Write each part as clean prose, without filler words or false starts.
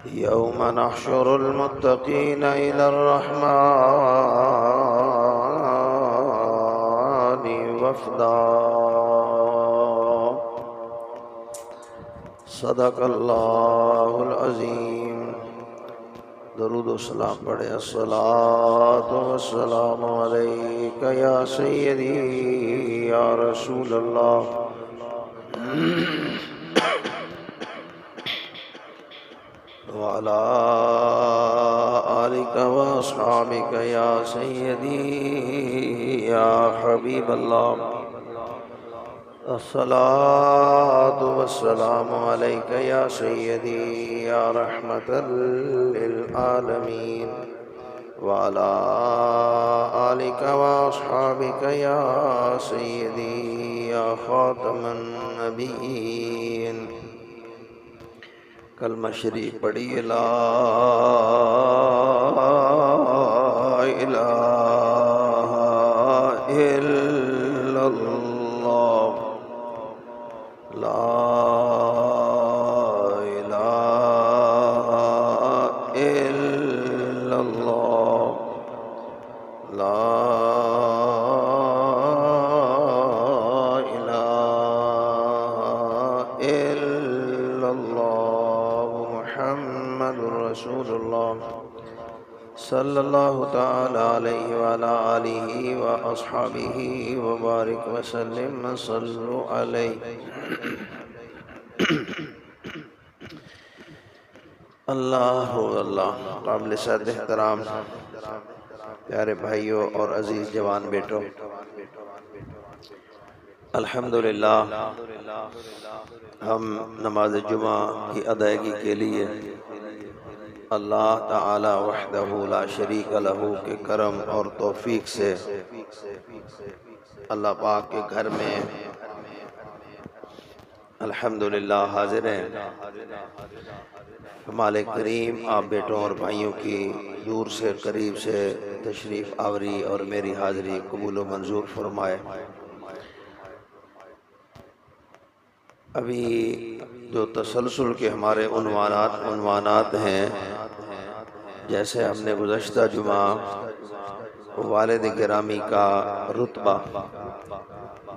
يوم نحشر المتقين إلى الرحمن وفدا صدق اللہ العظیم۔ درود و سلام پڑھیں۔ الصلاۃ والسلام علیک یا سیدی یا رسول اللہ وعلی آلک واصحابک یا سیدی یا حبیب اللہ۔ الصلاۃ والسلام علیک یا سیدی یا رحمۃ للعالمین وعلی آلک واصحابک یا سیدی یا خاتم النبیین۔ کلمہ شریف پڑھیے، لا الہ الا اللہ، لا الہ الا اللہ، لا الہ الا اللہ، محمد رسول اللہ صلی اللہ تعالی علیہ وعلی آلہ واصحابہ وبارک وسلم۔ صلو علیہ۔ اللہ اللہ۔ قابل صد احترام پیارے بھائیوں اور عزیز جوان بیٹوں، الحمدللہ ہم نماز جمعہ کی ادائیگی کے لیے اللہ تعالی وحدہ لا شریک لہ کے کرم اور توفیق سے اللہ پاک کے گھر میں الحمدللہ حاضر ہیں۔ مالک کریم آپ بیٹوں اور بھائیوں کی دور سے قریب سے تشریف آوری اور میری حاضری قبول و منظور فرمائے۔ ابھی جو تسلسل کے ہمارے عنوانات ہیں، جیسے ہم نے گزشتہ جمعہ والد گرامی کا رتبہ،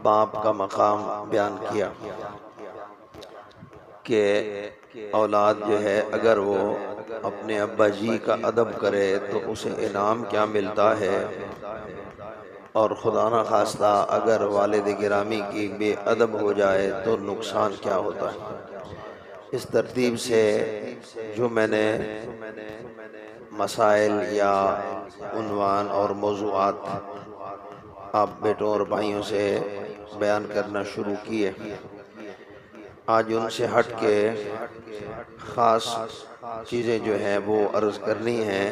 باپ کا مقام بیان کیا کہ اولاد جو ہے اگر وہ اپنے ابا جی کا ادب کرے تو اسے انعام کیا ملتا ہے، اور خدا نہ خواستہ اگر والد گرامی کی بے ادب ہو جائے تو نقصان کیا ہوتا ہے۔ اس ترتیب سے جو میں نے مسائل یا عنوان اور موضوعات آپ بیٹوں اور بھائیوں سے بیان کرنا شروع کیے، آج ان سے ہٹ کے خاص چیزیں جو ہیں وہ عرض کرنی ہیں،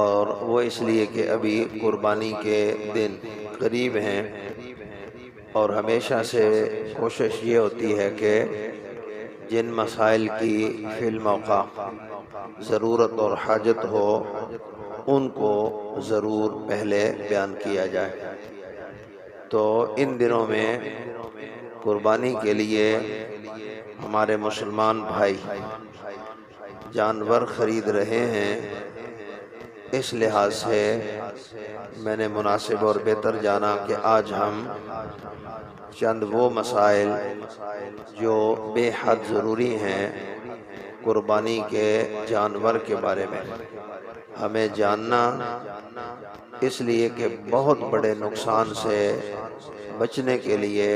اور وہ اس لیے کہ ابھی قربانی کے دن قریب ہیں، اور ہمیشہ سے کوشش یہ ہوتی ہے کہ جن مسائل کی فی الموقع ضرورت اور حاجت ہو ان کو ضرور پہلے بیان کیا جائے۔ تو ان دنوں میں قربانی کے لیے ہمارے مسلمان بھائی جانور خرید رہے ہیں، اس لحاظ سے میں نے مناسب اور بہتر جانا کہ آج ہم چند وہ مسائل جو بے حد ضروری ہیں قربانی کے جانور کے بارے میں ہمیں جاننا، اس لیے کہ بہت بڑے نقصان سے بچنے کے لیے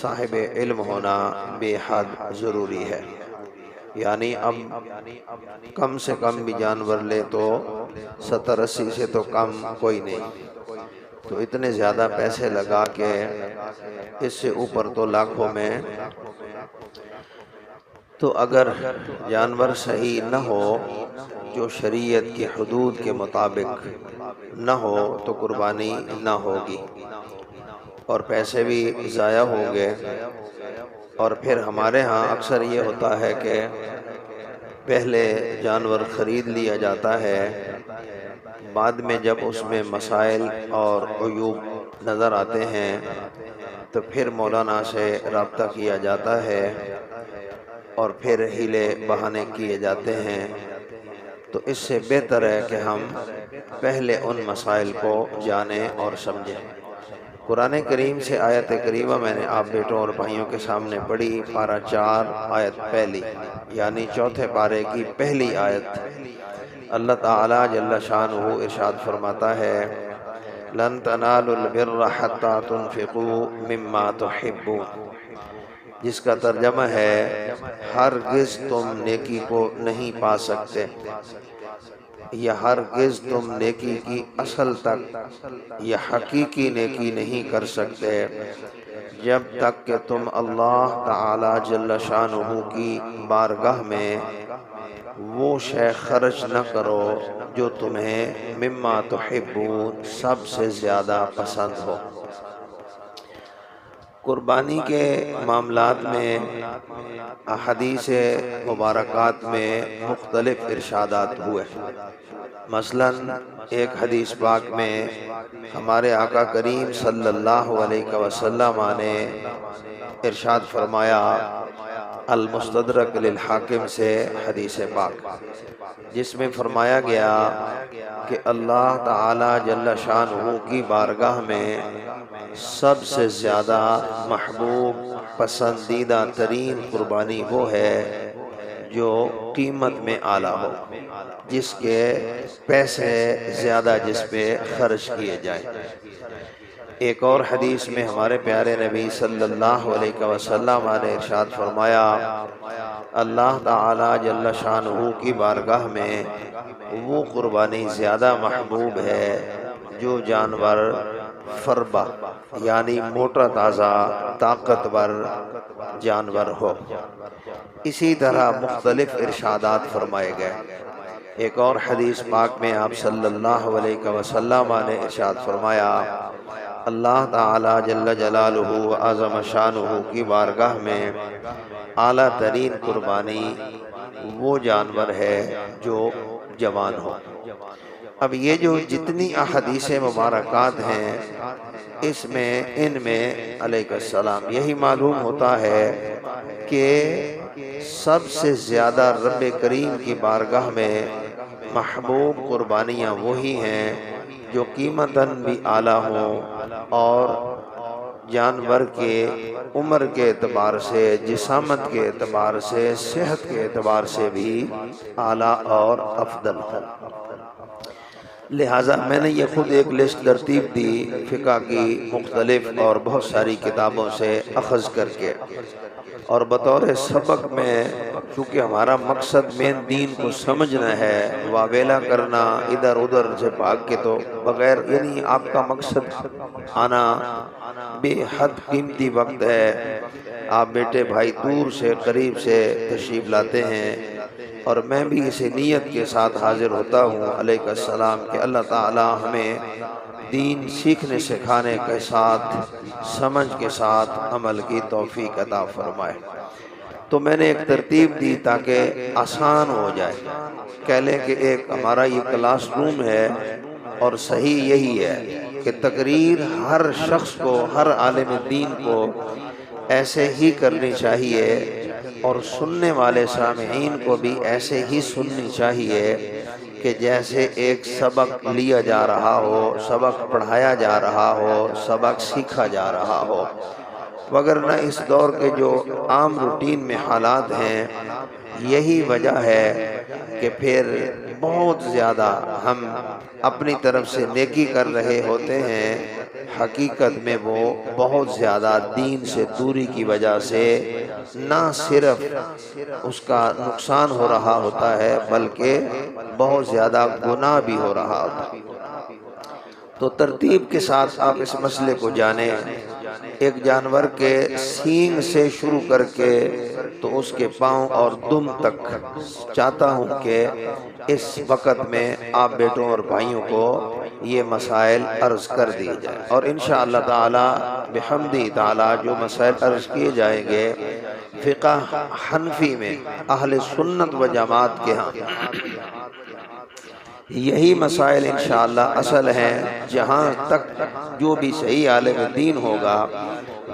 صاحب علم ہونا بے حد ضروری ہے۔ یعنی اب کم سے کم بھی جانور لے تو 70-80 سے تو کم کوئی نہیں، تو اتنے زیادہ پیسے لگا کے اس سے اوپر تو لاکھوں میں، تو اگر جانور صحیح نہ ہو، جو شریعت کی حدود کے مطابق نہ ہو تو قربانی نہ ہوگی، اور پیسے بھی ضائع ہوں گے۔ اور پھر ہمارے ہاں اکثر یہ ہوتا ہے کہ پہلے جانور خرید لیا جاتا ہے، بعد میں جب اس میں مسائل اور عیوب نظر آتے ہیں تو پھر مولانا سے رابطہ کیا جاتا ہے اور پھر ہیلے بہانے کیے جاتے ہیں، تو اس سے بہتر ہے کہ ہم پہلے ان مسائل کو جانیں اور سمجھیں۔ قرآن کریم سے آیت کریمہ میں نے آپ بیٹوں اور بھائیوں کے سامنے پڑھی، پارہ 4 آیت پہلی، یعنی چوتھے پارے کی پہلی آیت۔ اللہ تعالیٰ جل شانہ ارشاد فرماتا ہے، لَن تَنَالُوا الْبِرَّ حَتَّى تُنْفِقُوا مِمَّا تُحِبُّونَ، جس کا ترجمہ ہے ہرگز تم نیکی کو نہیں پا سکتے، یا ہرگز تم نیکی کی اصل تک یا حقیقی نیکی نہیں کر سکتے جب تک کہ تم اللہ تعالی جل شانہ کی بارگاہ میں وہ شے خرچ نہ کرو جو تمہیں مما تحبون سب سے زیادہ پسند ہو۔ قربانی کے معاملات میں احادیث مبارکات میں مختلف ارشادات ہوئے۔ مثلا ایک حدیث پاک میں ہمارے آقا کریم صلی اللہ علیہ وسلم نے ارشاد فرمایا، المستدرک للحاکم سے حدیث پاک، جس میں فرمایا گیا کہ اللہ تعالی جل شانہ کی بارگاہ میں سب سے زیادہ محبوب پسندیدہ ترین قربانی وہ ہے جو قیمت میں اعلیٰ ہو، جس کے پیسے زیادہ جس پہ خرچ کیے جائیں۔ ایک اور حدیث میں ہمارے پیارے نبی صلی اللہ علیہ وسلم نے ارشاد فرمایا، اللہ تعالی جل شانہ کی بارگاہ میں وہ قربانی زیادہ محبوب ہے جو جانور فربہ یعنی موٹا تازہ طاقتور جانور ہو۔ اسی طرح مختلف ارشادات فرمائے گئے۔ ایک اور حدیث پاک میں آپ صلی اللہ علیہ وسلم نے ارشاد فرمایا، اللہ تعالی جل جلالہ و عظم شانہ کی بارگاہ میں اعلیٰ ترین قربانی وہ جانور ہے جو جوان ہو۔ اب یہ جو جتنی احادیث مبارکات ہیں ان میں علیہ السلام یہی معلوم ہوتا ہے کہ سب سے زیادہ رب کریم کی بارگاہ میں محبوب قربانیاں وہی ہیں جو قیمتاً بھی اعلیٰ ہوں اور جانور کے عمر کے اعتبار سے، جسامت کے اعتبار سے، صحت کے اعتبار سے بھی اعلیٰ اور افضل ہوں۔ لہٰذا میں نے یہ خود ایک لسٹ ترتیب دی فقہ کی مختلف اور بہت ساری کتابوں سے اخذ کر کے، اور بطور سبق میں چونکہ ہمارا مقصد مین دین کو سمجھنا ہے، واویلا کرنا ادھر ادھر سے بھاگ کے تو بغیر، یعنی آپ کا مقصد آنا بے حد قیمتی وقت ہے، آپ بیٹے بھائی دور سے قریب سے تشریف لاتے ہیں، اور میں بھی اسی نیت کے ساتھ حاضر ہوتا ہوں علیہ السلام کہ اللہ تعالی ہمیں دین سیکھنے سکھانے کے ساتھ سمجھ کے ساتھ عمل کی توفیق عطا فرمائے۔ تو میں نے ایک ترتیب دی تاکہ آسان ہو جائے، کہہ لیں کہ ایک ہمارا یہ کلاس روم ہے، اور صحیح یہی ہے کہ تقریر ہر شخص کو، ہر عالم دین کو ایسے ہی کرنی چاہیے، اور سننے والے سامعین کو بھی ایسے ہی سننی چاہیے کہ جیسے ایک سبق لیا جا رہا ہو، سبق پڑھایا جا رہا ہو، سبق سیکھا جا رہا ہو۔ وگرنہ اس دور کے جو عام روٹین میں حالات ہیں، یہی وجہ ہے کہ پھر بہت زیادہ ہم اپنی طرف سے نیکی کر رہے ہوتے ہیں، حقیقت میں وہ بہت زیادہ دین سے دوری کی وجہ سے نہ صرف اس کا نقصان ہو رہا ہوتا ہے بلکہ بہت زیادہ گناہ بھی ہو رہا ہوتا ہے۔ تو ترتیب کے ساتھ آپ اس مسئلے کو جانیں۔ ایک جانور کے سینگ سے شروع کر کے تو اس کے پاؤں اور دم تک چاہتا ہوں کہ اس وقت میں آپ بیٹوں اور بھائیوں کو یہ مسائل عرض کر دیے جائیں، اور انشاءاللہ تعالی بحمدہ تعالی جو مسائل عرض کیے جائیں گے فقہ حنفی میں اہل سنت و جماعت کے ہاں یہی مسائل انشاءاللہ اصل ہیں، جہاں تک جو بھی صحیح عالم دین ہوگا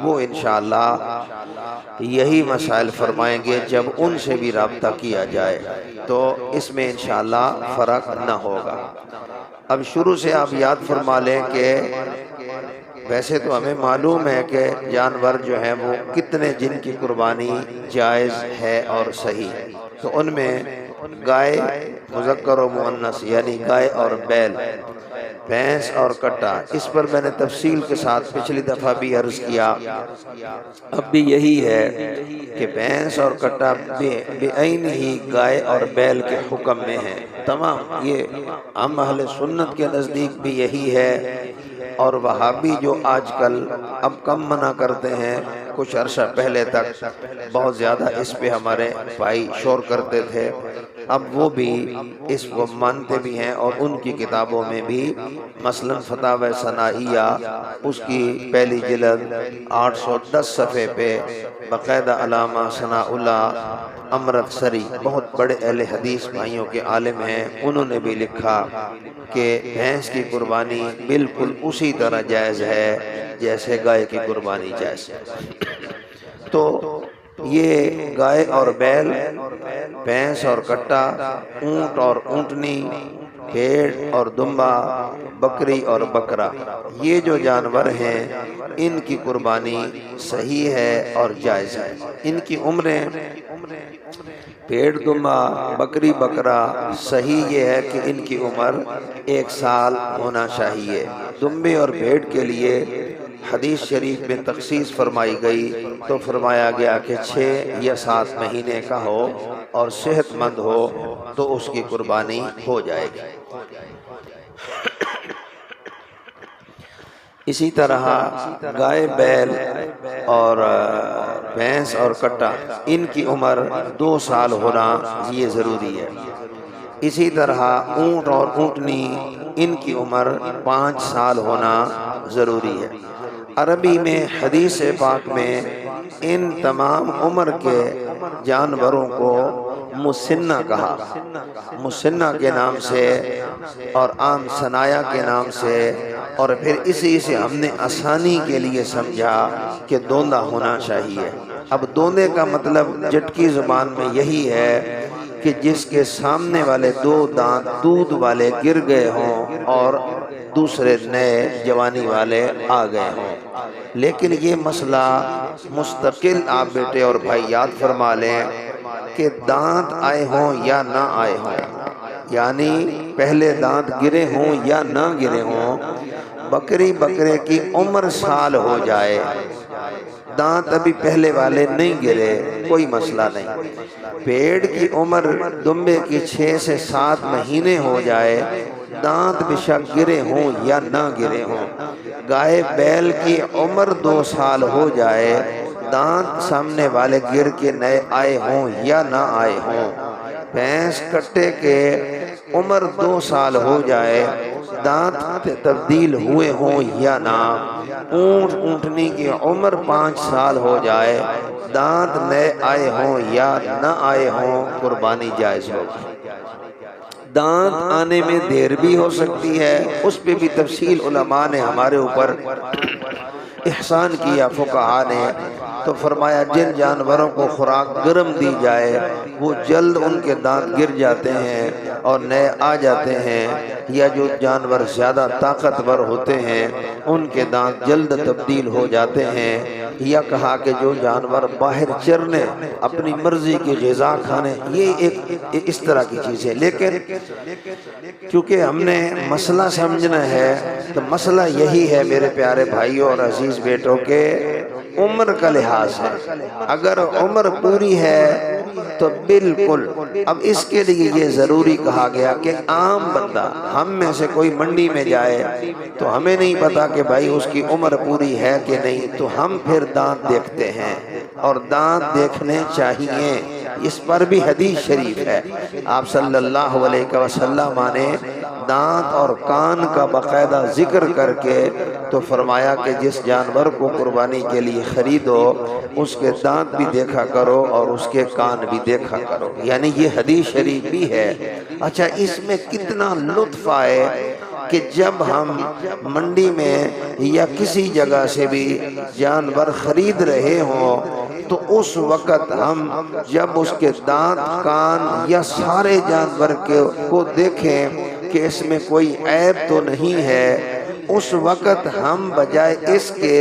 وہ انشاءاللہ یہی مسائل فرمائیں گے جب ان سے بھی رابطہ کیا جائے تو اس میں انشاءاللہ فرق نہ ہوگا۔ اب شروع سے آپ یاد فرما لیں کہ ویسے تو ہمیں معلوم ہے کہ جانور جو ہیں وہ کتنے جن کی قربانی جائز ہے اور صحیح، تو ان میں گائے مذکر و مؤنث یعنی گائے اور بیل، بھینس اور کٹا، اس پر میں نے تفصیل کے ساتھ پچھلی دفعہ بھی عرض کیا، اب بھی یہی ہے کہ بھینس اور کٹا بعین ہی گائے اور بیل کے حکم میں ہیں تمام۔ یہ ہم اہل سنت کے نزدیک بھی یہی ہے، اور وہابی جو آج کل اب کم منع کرتے ہیں، کچھ عرصہ پہلے تک بہت زیادہ اس پہ ہمارے بھائی شور کرتے تھے، اب وہ بھی اس کو مانتے بھی ہیں، اور ان کی کتابوں میں بھی مثلا فتاوی ثنائیہ اس کی پہلی جلد 810 صفحے پہ باقاعدہ علامہ ثناء اللہ امرتسری، بہت بڑے اہل حدیث بھائیوں کے عالم ہیں، انہوں نے بھی لکھا کہ بھینس کی قربانی بالکل اسی طرح جائز ہے جیسے گائے کی قربانی جائز ہے۔ تو یہ گائے اور بیل، بھینس اور کٹا، اونٹ اور اونٹنی، بھیڑ اور دمبا، بکری اور بکرا، یہ جو جانور ہیں ان کی قربانی صحیح ہے اور جائز ہے۔ ان کی عمریں، بھیڑ دمبا بکری بکرا، صحیح یہ ہے کہ ان کی عمر 1 سال ہونا چاہیے۔ دمبے اور بھیڑ کے لیے حدیث شریف میں تخصیص فرمائی گئی تو فرمایا گیا کہ 6 یا 7 مہینے کا ہو اور صحت مند ہو تو اس کی قربانی ہو جائے گی۔ اسی طرح گائے بیل اور بھینس اور کٹا، ان کی عمر 2 سال ہونا یہ ضروری ہے۔ اسی طرح اونٹ اور اونٹنی، ان کی عمر 5 سال ہونا ضروری ہے۔ عربی میں حدیث پاک میں ان تمام عمر کے جانوروں کو مسنہ کہا، مسنہ کے نام سے اور عام سنایا کے نام سے، اور پھر اسی سے ہم نے آسانی کے لیے سمجھا کہ دوندہ ہونا چاہیے۔ اب دوندے کا مطلب جٹکی زبان میں یہی ہے کہ جس کے سامنے والے 2 دانت دودھ والے گر گئے ہوں اور دوسرے نئے جوانی والے آ گئے ہوں۔ لیکن یہ مسئلہ مستقل آپ بیٹے اور بھائی یاد فرما لیں کہ دانت آئے ہوں یا نہ آئے ہوں، یعنی پہلے دانت گرے ہوں یا نہ گرے ہوں، بکری بکرے کی عمر سال ہو جائے، دانت ابھی پہلے والے نہیں گرے، کوئی مسئلہ نہیں۔ بھیڑ کی عمر دمبے کی 6 سے 7 مہینے ہو جائے، دانت بے شک گرے ہوں یا نہ گرے ہوں۔ گائے بیل کی عمر 2 سال ہو جائے، دانت سامنے والے گر کے نئے آئے ہوں یا نہ آئے ہوں۔ بھینس کٹے کے عمر 2 سال ہو جائے، دانت تبدیل ہوئے ہوں یا نہ۔ اونٹ اونٹنی کی عمر 5 سال ہو جائے، دانت نئے آئے ہوں یا نہ آئے ہوں، قربانی جائز ہوگی۔ دانت آنے میں دیر بھی ہو سکتی ہے، اس پہ بھی تفصیل علماء نے ہمارے اوپر احسان کیا، فقہاء نے تو فرمایا جن جانوروں کو خوراک گرم دی جائے وہ جلد ان کے دانت گر جاتے ہیں اور نئے آ جاتے ہیں، یا جو جانور زیادہ طاقتور ہوتے ہیں ان کے دانت جلد تبدیل ہو جاتے ہیں، یا کہا کہ جو جانور باہر چرنے اپنی مرضی کی غذا کھانے، یہ ایک اس طرح کی چیز ہے۔ لیکن کیونکہ ہم نے مسئلہ سمجھنا ہے تو مسئلہ یہی ہے میرے پیارے بھائیوں اور عزیز بیٹوں کے عمر کا لحاظ ہے۔ اگر عمر پوری ہے تو بالکل، اب اس کے لیے یہ ضروری کہا گیا کہ عام بندہ، ہم میں سے کوئی منڈی میں جائے تو ہمیں نہیں پتا کہ بھائی اس کی عمر پوری ہے کہ نہیں، تو ہم پھر دانت دیکھتے ہیں اور دانت دیکھنے چاہیے، اس پر بھی حدیث شریف ہے۔ آپ صلی اللہ علیہ وسلم نے دانت اور کان کا باقاعدہ ذکر کر کے تو فرمایا کہ جس جانور کو قربانی کے لیے خریدو اس کے دانت بھی دیکھا کرو اور اس کے کان بھی دیکھا کرو، یعنی یہ حدیث شریف بھی ہے۔ اچھا، اس میں کتنا لطف آئے کہ جب ہم منڈی میں یا کسی جگہ سے بھی جانور خرید رہے ہوں تو اس وقت ہم جب اس کے دانت کان یا سارے جانور کو دیکھیں کہ اس میں کوئی عیب تو نہیں ہے، اس وقت ہم بجائے اس کے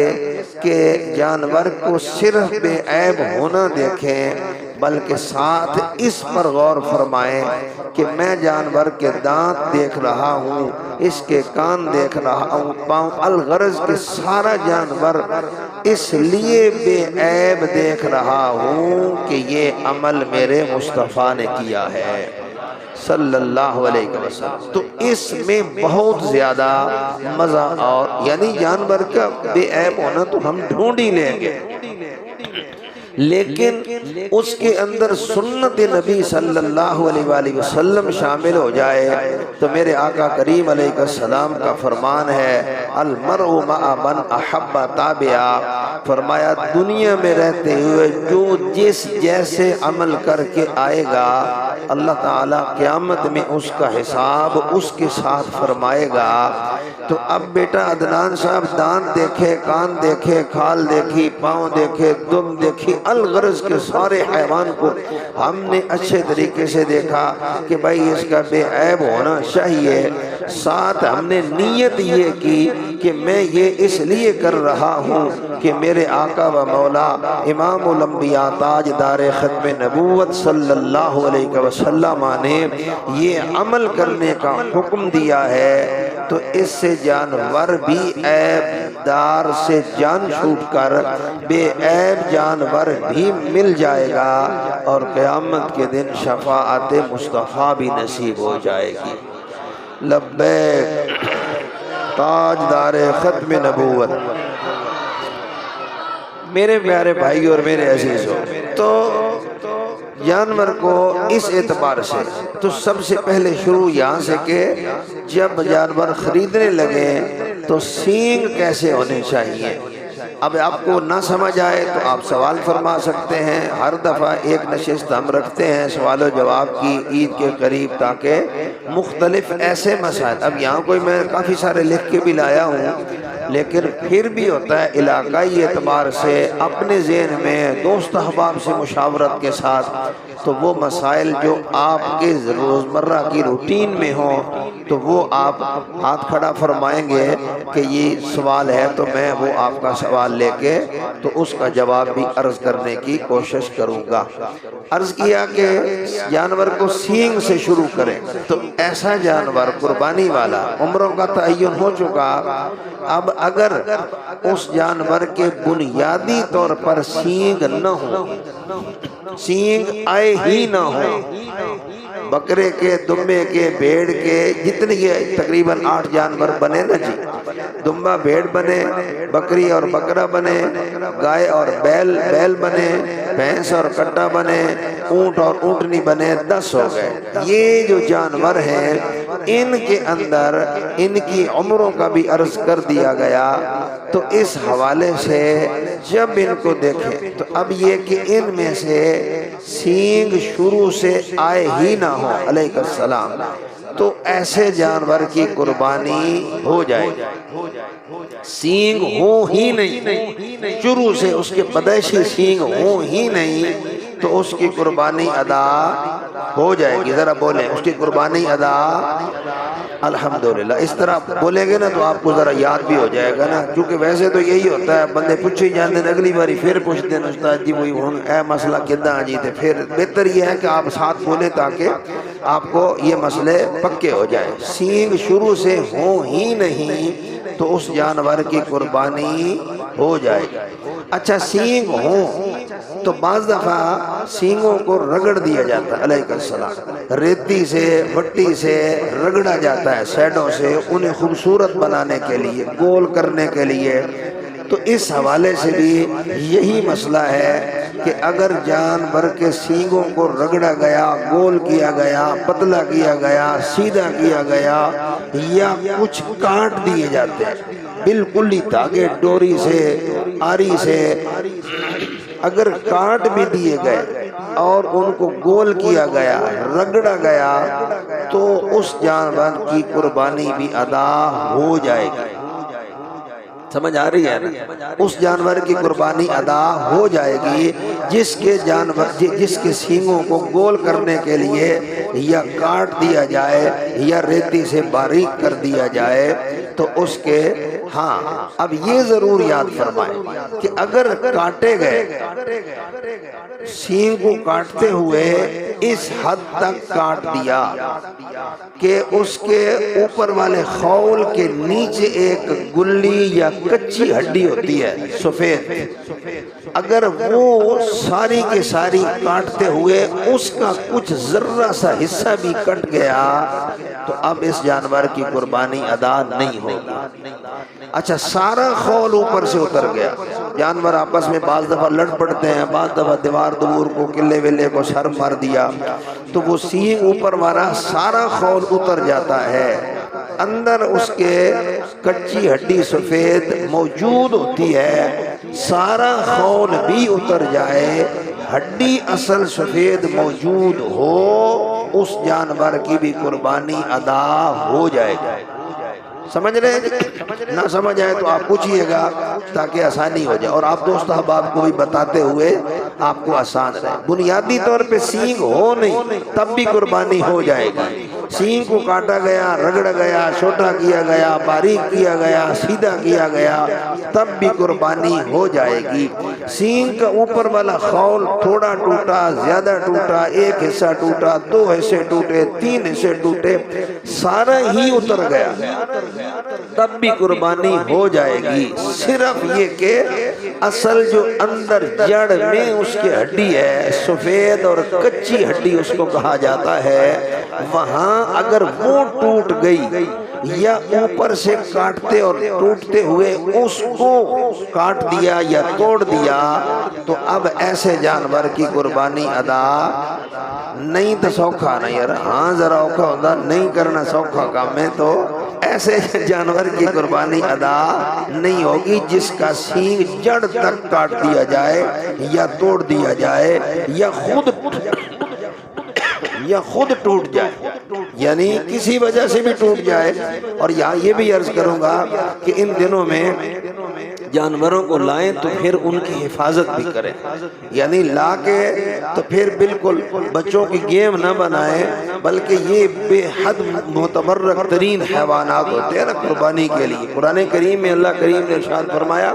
کہ جانور کو صرف بے عیب ہونا دیکھیں بلکہ ساتھ اس پر غور فرمائیں کہ میں جانور کے دانت دیکھ رہا ہوں، اس کے کان دیکھ رہا ہوں، پاؤں، الغرض کہ سارا جانور اس لیے بے عیب دیکھ رہا ہوں کہ یہ عمل میرے مصطفیٰ نے کیا ہے صلی اللہ علیہ وسلم۔ تو اس میں بہت زیادہ مزہ، اور یعنی جانور کا بے عیب ہونا تو ہم ڈھونڈ ہی لیں گے، لیکن اس کے اندر سنت نبی صلی اللہ علیہ وآلہ وسلم شامل ہو جائے تو میرے آقا کریم علیہ السلام کا فرمان ہے المرء مع من احب تابعا، فرمایا دنیا میں رہتے ہوئے جو جس جیسے عمل کر کے آئے گا اللہ تعالیٰ قیامت میں اس کا حساب اس کے ساتھ فرمائے گا۔ تو اب بیٹا عدنان صاحب دانت دیکھے، کان دیکھے، کھال دیکھی، پاؤں دیکھے، دم دیکھی، الغرض کے سارے حیوان کو ہم نے اچھے طریقے سے دیکھا کہ بھائی اس کا بے عیب ہونا چاہیے، ساتھ ہم نے نیت یہ کی کہ میں یہ اس لیے کر رہا ہوں کہ میرے آقا و مولا امام الانبیاء تاجدار ختم نبوت صلی اللہ علیہ وسلم نے یہ عمل کرنے کا حکم دیا ہے، تو اس سے جانور بھی عیب دار سے جان چھوٹ کر بے عیب جانور بھی مل جائے گا اور قیامت کے دن شفاعت مصطفیٰ بھی نصیب ہو جائے گی۔ لبیک تاجدار ختم نبوت۔ میرے پیارے بھائی اور میرے عزیزوں، تو جانور کو اس اعتبار سے تو سب سے پہلے شروع یہاں سے کہ جب جانور خریدنے لگے تو سینگ کیسے ہونے چاہیے۔ اب آپ کو نہ سمجھ آئے تو آپ سوال فرما سکتے ہیں، ہر دفعہ ایک نشست ہم رکھتے ہیں سوال و جواب کی عید کے قریب، تاکہ مختلف ایسے مسائل، اب یہاں کوئی میں کافی سارے لکھ کے بھی لایا ہوں لیکن پھر بھی ہوتا ہے علاقائی اعتبار سے اپنے ذہن میں دوست احباب سے مشاورت کے ساتھ تو وہ مسائل جو آپ کے روزمرہ کی روٹین میں ہوں تو وہ آپ ہاتھ کھڑا فرمائیں گے کہ یہ سوال ہے تو میں وہ آپ کا سوال لے کے تو اس کا جواب بھی عرض کرنے کی کوشش کروں گا۔ عرض کیا کہ جانور کو سینگ سے شروع کریں، تو ایسا جانور قربانی والا عمروں کا تعین ہو چکا، اب اگر اس جانور کے بنیادی طور پر سینگ نہ ہو، سینگ آئے ہی نہ ہو، بکرے کے، دمبے کے، بھیڑ کے، جتنے یہ تقریباً 8 جانور بنے نا جی، دمبا بھیڑ بنے، بکری اور بکرا بنے، گائے اور بیل بنے، بھینس اور کٹا بنے، اونٹ اور اونٹنی بنے، 10 ہو گئے۔ یہ جو جانور ہیں ان کے اندر ان کی عمروں کا بھی عرض کر دیا گیا، تو اس حوالے سے جب ان کو دیکھیں تو اب یہ کہ ان میں سے سینگ شروع سے آئے ہی نہ ہو علیہ السلام، تو ایسے جانور کی قربانی ہو جائے گی۔ سینگ ہو ہی نہیں، شروع سے اس کے پیدائشی سینگ ہو ہی نہیں تو اس کی قربانی ادا ہو جائے گی۔ ذرا بولیں اس کی قربانی ادا، الحمدللہ۔ اس طرح بولیں گے نا تو آپ کو ذرا یاد بھی ہو جائے گا نا، کیونکہ ویسے تو یہی ہوتا ہے بندے پوچھے جاندے ہیں، اگلی باری پھر پوچھتے ہیں استاد جی وہی ہوں اے مسئلہ کداں جی، تے پھر بہتر یہ ہے کہ آپ ساتھ بولیں تاکہ آپ کو یہ مسئلے پکے ہو جائیں۔ سینگ شروع سے ہو ہی نہیں تو اس جانور کی قربانی ہو جائے گی۔ اچھا سینگ ہو تو بعض دفعہ سینگوں کو رگڑ دیا جاتا ہے علیہ السلام، ریتی سے مٹی سے رگڑا جاتا ہے سیڈوں سے، انہیں خوبصورت بنانے کے لیے، گول کرنے کے لیے۔ تو اس حوالے سے بھی یہی مسئلہ ہے کہ اگر جانور کے سینگوں کو رگڑا گیا، گول کیا گیا، پتلا کیا گیا، سیدھا کیا گیا، یا کچھ کاٹ دیے جاتے ہیں بالکل ہی دھاگے ڈوری سے، آری سے، اگر کاٹ بھی دیے گئے اور ان کو گول کیا گیا، رگڑا گیا، تو اس جانور کی قربانی بھی ادا ہو جائے گی۔ سمجھ آ رہی ہے نا؟ اس جانور کی قربانی ادا ہو جائے گی جس کے سینگوں کو گول کرنے کے لیے یا کاٹ دیا جائے یا ریتی سے باریک کر دیا جائے تو اس کے ہاں اب یہ ضرور یاد فرمائیں کہ اگر کاٹے گئے سینگ کو کاٹتے ہوئے اس حد تک کاٹ دیا کہ اس کے اوپر والے خول کے نیچے ایک گلی یا کچی ہڈی ہوتی ہے سفید، اگر وہ ساری کے ساری کاٹتے ہوئے اس کا کچھ ذرہ سا حصہ بھی کٹ گیا تو اب اس جانور کی قربانی ادا نہیں ہوگی۔ اچھا سارا خول اوپر سے اتر گیا، جانور آپس میں بعض دفعہ لڑ پڑتے ہیں، بعض دفعہ دیوار دور کو قلعے ویلے کو سر مار دیا تو وہ سینگ اوپر والا سارا خول اتر جاتا ہے، اندر اس کے کچی ہڈی سفید موجود ہوتی ہے، سارا خول بھی اتر جائے ہڈی اصل سفید موجود ہو اس جانور کی بھی قربانی ادا ہو جائے گا۔ سمجھ رہے ہیں؟ نہ سمجھ آئے تو آپ پوچھئے گا تاکہ آسانی ہو جائے اور آپ دوست احباب کو بھی بتاتے ہوئے آپ کو آسان رہے۔ بنیادی طور پہ سینگ ہو نہیں تب بھی قربانی ہو جائے گی، سینگ کو کاٹا گیا، رگڑا گیا، چھوٹا کیا گیا، باریک کیا گیا، سیدھا کیا گیا تب بھی قربانی ہو جائے گی۔ سینگ کا اوپر والا خول تھوڑا ٹوٹا، زیادہ ٹوٹا، ایک حصہ ٹوٹا، دو حصے ٹوٹے، تین حصے ٹوٹے، سارا ہی اتر گیا تب بھی قربانی ہو جائے گی، صرف یہ کہ اصل جو اندر جڑ میں اس کی ہڈی ہے سفید اور کچی ہڈی اس کو کہا جاتا ہے، وہاں اگر وہ ٹوٹ گئی یا اوپر سے کاٹتے اور ٹوٹتے ہوئے اس کو کاٹ دیا یا توڑ دیا تو اب ایسے جانور کی قربانی ادا نہیں تو سوکھا نہیں یار، ہاں ذرا اوکھا ہوتا نہیں کرنا سوکھا کام ہے تو ایسے جانور کی قربانی ادا نہیں ہوگی جس کا سینگ جڑ تک کاٹ دیا جائے یا توڑ دیا جائے یا خود ٹوٹ جائے، یعنی کسی وجہ سے بھی ٹوٹ جائے۔ اور یہاں یہ بھی عرض کروں گا کہ ان دنوں میں جانوروں کو لائیں تو پھر ان کی حفاظت بھی کریں، یعنی لا کے تو پھر بالکل بچوں کی گیم نہ بنائیں، بلکہ یہ بے حد متبرک ترین حیوانات ہوتے ہیں نا قربانی کے لیے۔ قرآن کریم میں اللہ کریم نے ارشاد فرمایا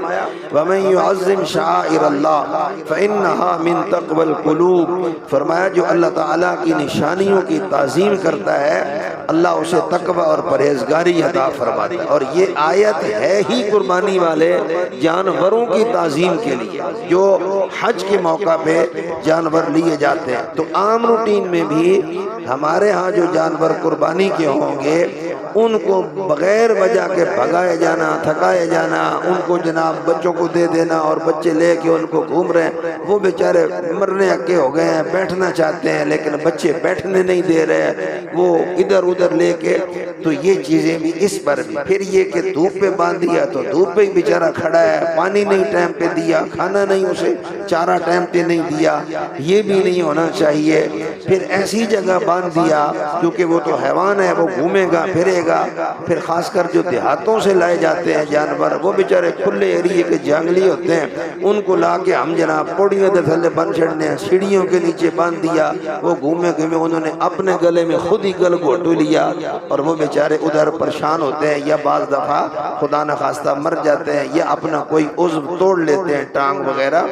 وَمَن يُعَظِّمْ شَعَائِرَ اللَّهِ فَإِنَّهَا مِن تَقْوَى الْقُلُوبِ، فرمایا جو اللہ تعالیٰ کی نشانیوں کی تعظیم کرتا ہے اللہ اسے تقوی اور پرہیزگاری عطا فرماتا ہے۔ اور یہ آیت ہے ہی قربانی والے جانوروں کی تعظیم کے لیے جو حج کے موقع پہ جانور لیے جاتے ہیں۔ تو عام روٹین میں بھی ہمارے ہاں جو جانور قربانی کے ہوں گے ان کو بغیر وجہ کے بھگائے جانا، تھکائے جانا، ان کو جناب بچوں کو دے دینا اور بچے لے کے ان کو گھوم رہے ہیں، وہ بیچارے مرنے اکے ہو گئے ہیں، بیٹھنا چاہتے ہیں لیکن بچے بیٹھنے نہیں دے رہے، وہ ادھر ادھر لے کے، تو یہ چیزیں بھی اس پر بھی۔ پھر یہ کہ دھوپ پہ باندھ دیا تو دھوپ پہ ہی بیچارہ کھڑا ہے، پانی نہیں ٹائم پہ دیا، کھانا نہیں اسے چارہ ٹائم پہ نہیں دیا، یہ بھی نہیں ہونا چاہیے۔ پھر ایسی جگہ باندھ دیا کیونکہ وہ تو حیوان ہے، وہ گھومے گا پھرے گا۔ پھر خاص کر جو دیہاتوں سے لائے جاتے ہیں جانور وہ بیچارے کھلے ایریے کے جنگلی ہوتے ہیں، ان کو لا کے ہم جناب پوڑیوں دے تھلے بند چھڑنے ہیں، سیڑھیوں کے نیچے باندھ دیا، وہ گھومے گھومے انہوں نے اپنے گلے میں خود ہی گل گھوٹو لیا اور وہ بیچارے ادھر پریشان ہوتے ہیں، یا بعض دفعہ خدا نخواستہ مر جاتے ہیں یا اپنا کوئی عضو توڑ لیتے ہیں ٹانگ وغیرہ۔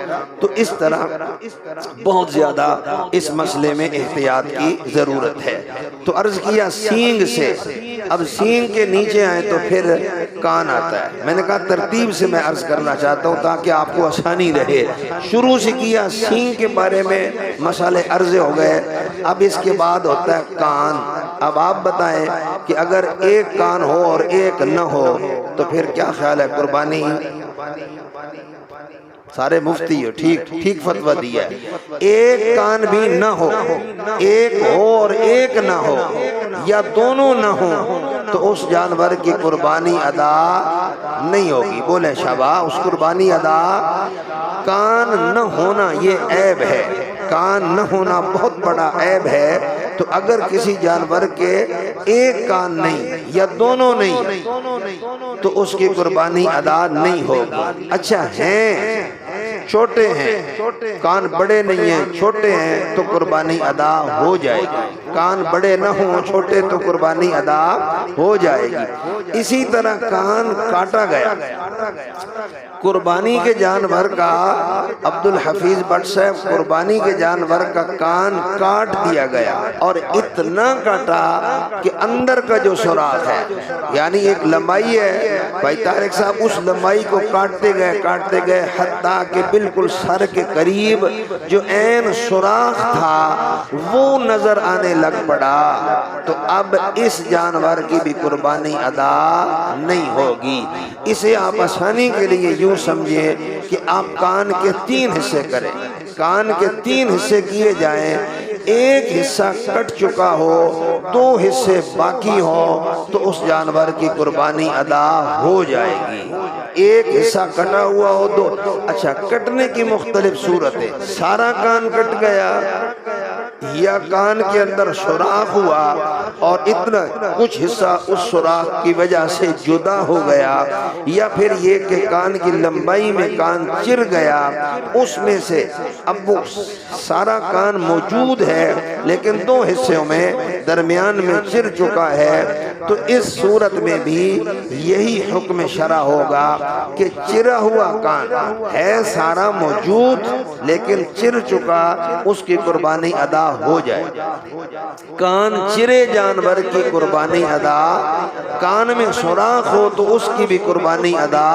تو اس طرح بہت زیادہ اس مسئلے میں احتیاط کی ضرورت ہے۔ تو عرض کیا سینگ سے، اب سینگ کے نیچے آئے تو پھر کان آتا ہے۔ میں نے کہا ترتیب سے میں عرض کرنا چاہتا ہوں تاکہ آپ کو آسانی رہے۔ شروع سے کیا سینگ کے بارے میں مسئلے عرض ہو گئے، اب اس کے بعد ہوتا ہے کان۔ اب آپ بتائیں کہ اگر ایک کان ہو اور ایک نہ ہو تو پھر کیا خیال ہے قربانی؟ سارے مفتی ہو، ٹھیک فتویٰ دیا ہے۔ ایک کان بھی نہ ہو، ایک ہو اور ایک نہ ہو، یا دونوں نہ ہو تو اس جانور کی قربانی ادا نہیں ہوگی۔ بولے شاباش، اس قربانی ادا۔ کان نہ ہونا یہ عیب ہے، کان نہ ہونا بہت بڑا عیب ہے، تو اگر کسی جانور کے ایک کان نہیں یا دونوں نہیں تو اس کی قربانی ادا نہیں ہوگی۔ اچھا ہیں چھوٹے ہیں، کان بڑے نہیں ہیں، چھوٹے ہیں تو قربانی ادا ہو جائے گی۔ کان بڑے نہ ہوں، چھوٹے تو قربانی ادا ہو جائے گی۔ اسی طرح کان کاٹا گیا، قربانی کے جانور کا، عبدالحفیظ بٹ صاحب، قربانی کے جانور کا کان کاٹ دیا گیا اور اتنا کاٹا کہ اندر کا جو سوراخ ہے، یعنی ایک لمبائی ہے، بھائی طارق صاحب اس لمبائی کو کاٹتے گئے حتیٰ کہ بالکل سر کے قریب جو عین سوراخ تھا وہ نظر آنے لگ پڑا، تو اب اس جانور کی بھی قربانی ادا نہیں ہوگی۔ اسے آپ آسانی کے لیے یوں سمجھیں کہ آپ کان کے 3 حصے کریں، کان کے 3 حصے کیے جائیں، ایک حصہ کٹ چکا ہو، 2 حصے باقی ہو تو اس جانور کی قربانی ادا ہو جائے گی۔ ایک حصہ کٹا ہوا ہو، 2۔ اچھا، کٹنے کی مختلف صورتیں، سارا کان کٹ گیا یا کان کے اندر سوراخ ہوا اور اتنا کچھ حصہ اس سوراخ کی وجہ سے جدا ہو گیا، یا پھر یہ کہ کان کی لمبائی میں کان چر گیا، اس میں سے اب وہ سارا کان موجود ہے لیکن 2 حصوں میں درمیان میں چر چکا ہے، تو اس صورت میں بھی یہی حکم شرع ہوگا کہ چرا ہوا کان ہے سارا موجود لیکن چر چکا، اس کی قربانی ادا ہو جائے۔ کان چرے جانور کی قربانی ادا، کان میں سوراخ ہو تو اس کی بھی قربانی ادا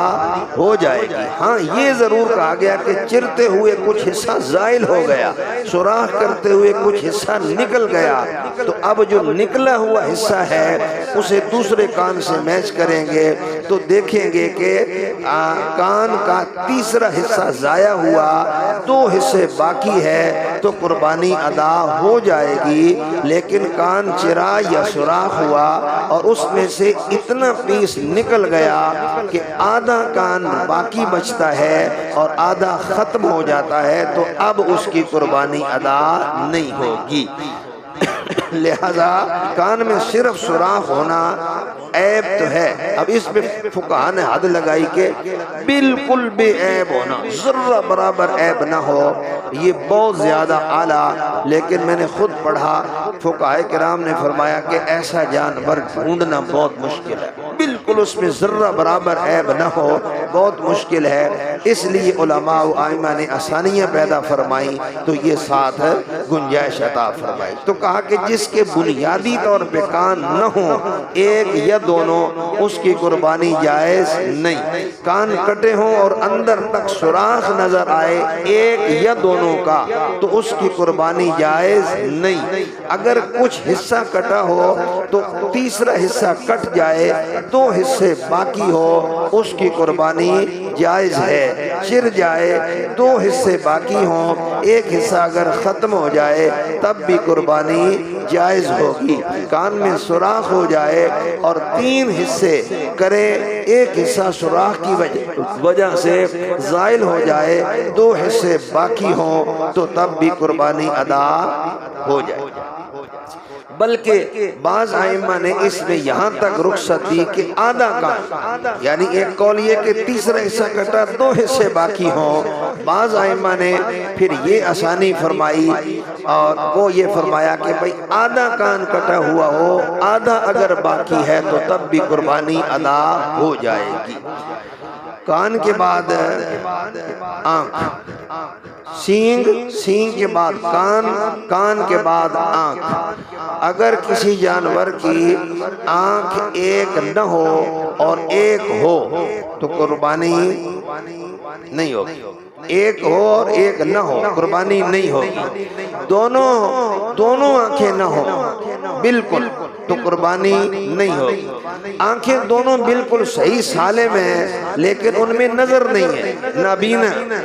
ہو جائے گی۔ ہاں یہ ضرور کہا گیا کہ چرتے ہوئے کچھ حصہ زائل ہو گیا، سوراخ کرتے ہوئے کچھ حصہ نکل گیا، تو اب جو نکلا ہوا حصہ ہے اسے دوسرے کان سے میچ کریں گے تو دیکھیں گے کہ کان کا تیسرا حصہ ضائع ہوا، 2 حصے باقی ہے تو قربانی ادا ہو جائے گی۔ لیکن کان چرا یا سوراخ ہوا اور اس میں سے اتنا پیس نکل گیا کہ آدھا کان باقی بچتا ہے اور آدھا ختم ہو جاتا ہے، تو اب اس کی قربانی ادا نہیں ہوگی۔ لہذا کان میں صرف سوراخ ہونا عیب تو ہے، اب اس پہ فقہاء نے حد لگائی کہ بالکل بے عیب ہونا، ذرہ برابر عیب نہ ہو، یہ بہت زیادہ اعلیٰ، لیکن میں نے خود پڑھا فقہاء کرام نے فرمایا کہ ایسا جانور ڈھونڈنا بہت مشکل ہے، بالکل اس میں ذرہ برابر عیب نہ ہو، بہت مشکل ہے۔ اس لیے علماء و ائمہ نے آسانیاں پیدا فرمائی تو یہ ساتھ گنجائش عطا فرمائی، تو کہا کہ جس کے بنیادی طور پہ کان نہ ہوں، ایک یا دونوں، اس کی قربانی جائز نہیں۔ کان کٹے ہوں اور اندر تک سوراخ نظر آئے ایک یا دونوں کا تو اس کی قربانی جائز نہیں۔ اگر کچھ حصہ کٹا ہو تو تیسرا حصہ کٹ جائے، 2 حصے باقی ہو، اس کی قربانی جائز ہے۔ چر جائے، 2 حصے باقی ہوں، ایک حصہ اگر ختم ہو جائے تب بھی قربانی جائز ہوگی۔ کان میں سوراخ ہو جائے اور 3 حصے کرے، ایک حصہ سوراخ کی وجہ سے زائل ہو جائے، 2 حصے باقی ہوں تو تب بھی قربانی ادا ہو جائے۔ بلکہ بعض ائمہ نے اس میں یہاں تک رخصت دی کہ آدھا کان، یعنی ایک قول یہ کہ تیسرا حصہ کٹا، 2 حصے باقی ہوں۔ بعض ائمہ نے پھر یہ آسانی فرمائی اور وہ یہ فرمایا کہ بھئی آدھا کان کٹا ہوا ہو، آدھا اگر باقی ہے تو تب بھی قربانی ادا ہو جائے گی۔ کان کے بعد آنکھ، سینگ کے بعد کان، کان کے بعد آنکھ۔ اگر کسی جانور کی آنکھ ایک نہ ہو اور ایک ہو تو قربانی نہیں ہوگی، ایک ہو اور ایک نہ ہو قربانی نہیں ہوگی، دونوں آنکھیں نہ ہو بالکل تو قربانی نہیں ہوگی۔ آنکھیں دونوں بالکل صحیح سالم ہیں لیکن ان میں نظر نہیں ہے،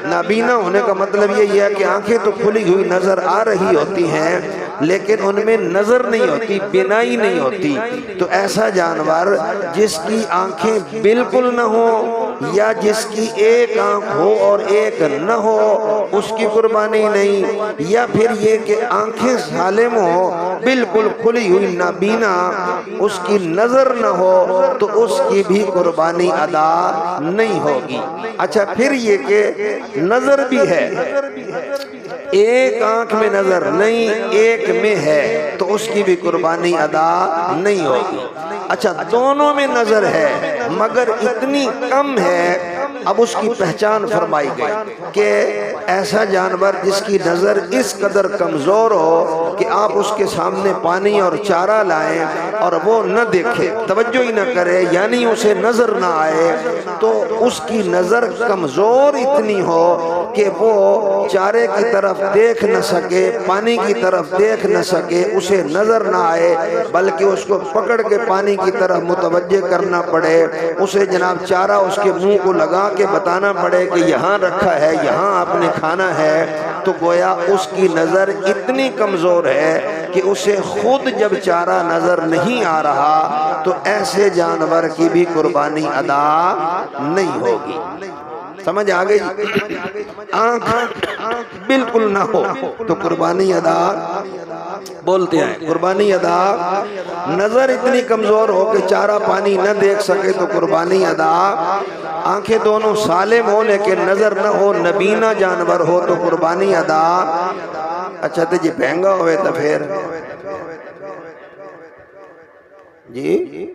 نابینا ہونے کا مطلب یہ ہے کہ آنکھیں تو کھلی ہوئی نظر آ رہی ہوتی ہیں لیکن ان میں نظر نہیں ہوتی، بینائی نہیں ہوتی، تو ایسا جانور جس کی آنکھیں بالکل نہ ہو یا جس کی ایک آنکھ ہو اور ایک نہ ہو اس کی قربانی نہیں، یا پھر یہ کہ آنکھیں سالم ہو بالکل کھلی ہوئی نابینا اس کی نظر نہ ہو تو اس کی بھی قربانی ادا نہیں ہوگی۔ اچھا پھر یہ کہ نظر بھی ہے، ایک آنکھ میں نظر نہیں ایک میں ہے تو اس کی بھی قربانی ادا نہیں ہوگی۔ اچھا دونوں میں نظر ہے مگر اتنی کم ہے، اب اس کی پہچان فرمائی گئی کہ ایسا جانور جس کی نظر اس قدر کمزور ہو کہ آپ اس کے سامنے پانی اور چارہ لائیں اور وہ نہ دیکھے، توجہ ہی نہ کرے، یعنی اسے نظر نہ آئے، تو اس کی نظر کمزور اتنی ہو کہ وہ چارے کی طرف دیکھ نہ سکے، پانی کی طرف دیکھ نہ سکے، اسے نظر نہ آئے بلکہ اس کو پکڑ کے پانی کی طرف متوجہ کرنا پڑے، اسے جناب چارہ اس کے منہ کو لگا کے بتانا پڑے کہ یہاں رکھا ہے، یہاں آپ نے کھانا ہے، تو گویا اس کی نظر اتنی کمزور ہے کہ اسے خود جب چارہ نظر نہیں آ رہا تو ایسے جانور کی بھی قربانی ادا نہیں ہوگی۔ سمجھ آ گئی؟ آنکھ بالکل نہ ہو تو قربانی ادا بولتے ہیں، قربانی ادا، نظر اتنی کمزور ہو کہ چارہ پانی نہ دیکھ سکے تو قربانی ادا، آنکھیں دونوں سالم ہو لیکن نظر نہ ہو، نبینا جانور ہو تو قربانی ادا۔ اچھا تو جی بہنگا ہوئے تو پھر جی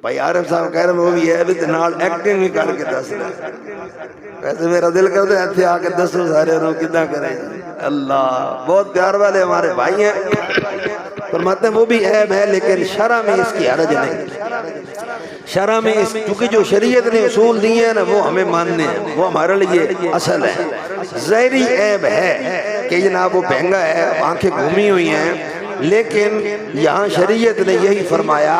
بھائی عارف صاحب کہہ رہے ہیں وہ بھی ہے بھی نال ایکٹنگ بھی کر کے دس رہے، ویسے میرا دل کرتا ہے ایتھے آ کے دسو سارے رو کدھا کریں۔ اللہ بہت پیار والے ہمارے بھائی ہیں، فرماتے ہیں وہ بھی عیب ہے لیکن شرع میں اس کی حرج نہیں، شرع میں اس کیونکہ جو شریعت نے اصول دیے ہیں نا وہ ہمیں ماننے ہیں، وہ ہمارے لیے اصل ہے۔ ظاہری عیب ہے کہ جناب وہ بہنگا ہے، آنکھیں گھومی ہوئی ہیں، لیکن یہاں شریعت نے یہی فرمایا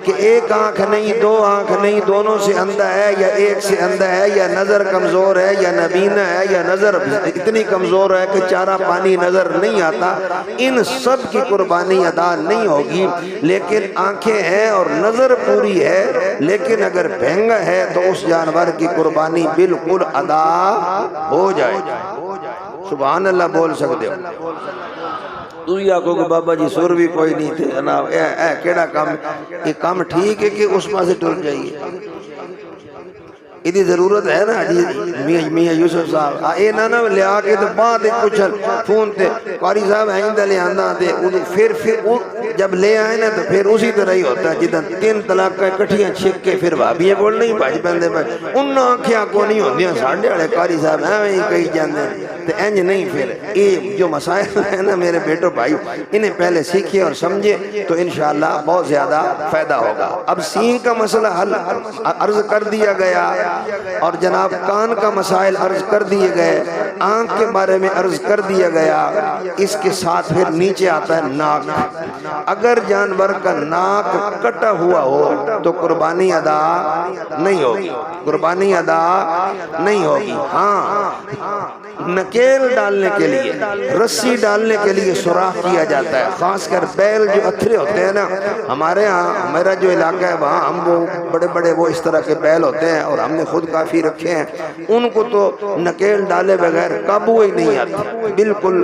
کہ ایک آنکھ نہیں، دو آنکھ نہیں، دونوں سے اندھا ہے یا ایک سے اندھا ہے یا نظر کمزور ہے یا نبینا ہے یا نظر اتنی کمزور ہے کہ چارہ پانی نظر نہیں آتا، ان سب کی قربانی ادا نہیں ہوگی۔ لیکن آنکھیں ہیں اور نظر پوری ہے لیکن اگر بہنگا ہے تو اس جانور کی قربانی بالکل ادا ہو جائے۔ سبحان اللہ بول سکتے ہو؟ تو یہ آکو کہ بابا جی سر بھی کوئی نہیں تھے جناب، اے کیڑا کام، یہ کام ٹھیک ہے کہ اس پاس سے ٹر جائیے، ادھی ضرورت ہے نا جی میاں یوسف صاحب اے نہ لیا کے تو بعد کچھ فون تے قاری صاحب آئندہ لے آنا تے پھر جب لے آئے نا تو پھر اسی طرح ہی ہوتا ہے جدن 3 طلاق کا اکٹھیاں چھک کے پھر بھابیاں بول نہیں بھاج پہندے پہ ان آنکھیاں کو نہیں ہوندیاں ساڑھے والے قاری صاحب ہیں ہی کہی جاندے تو انج نہیں۔ پھر یہ جو مسائل ہیں نا میرے بیٹو بھائی انہیں پہلے سیکھیں اور سمجھے تو انشاءاللہ بہت زیادہ فائدہ ہوگا۔ اب سین کا مسئلہ حل عرض کر دیا گیا اور جناب کان کا مسائل عرض کر دیے گئے، آنکھ کے بارے میں عرض کر دیا گیا، اس کے ساتھ پھر نیچے آتا ہے ناک۔ اگر جانور کا ناک کٹا ہوا ہو تو قربانی ادا نہیں ہوگی، قربانی ادا نہیں ہوگی۔ ہاں نکیل ڈالنے کے لیے، رسی ڈالنے کے لیے سوراخ کیا جاتا ہے، خاص کر بیل جو اتھرے ہوتے ہیں نا، ہمارے ہاں میرا جو علاقہ ہے وہاں ہم وہ بڑے بڑے وہ اس طرح کے بیل ہوتے ہیں اور ہم نے خود کافی رکھے ہیں، ان کو تو نکیل ڈالے بغیر قابو ہی نہیں آتی بالکل۔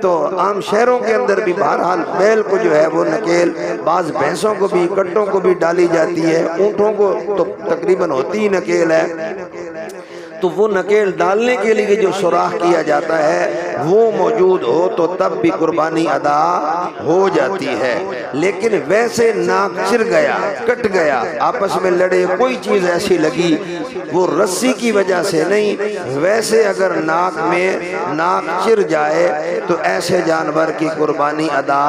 تو عام شہروں کے اندر بھی بہرحال بیل کو جو ہے وہ نکیل، بعض بھینسوں کو بھی کٹوں کو بھی ڈالی جاتی ہے، اونٹوں کو تو تقریباً ہوتی ہی نکیل ہے، تو وہ نکیل ڈالنے کے لیے جو سوراخ کیا جاتا ہے وہ موجود ہو تو تب بھی قربانی ادا ہو جاتی ہے۔ لیکن ویسے ناک چر گیا، کٹ گیا، آپس میں لڑے، کوئی چیز ایسی لگی، وہ رسی کی وجہ سے نہیں، ویسے اگر ناک میں ناک چر جائے تو ایسے جانور کی قربانی ادا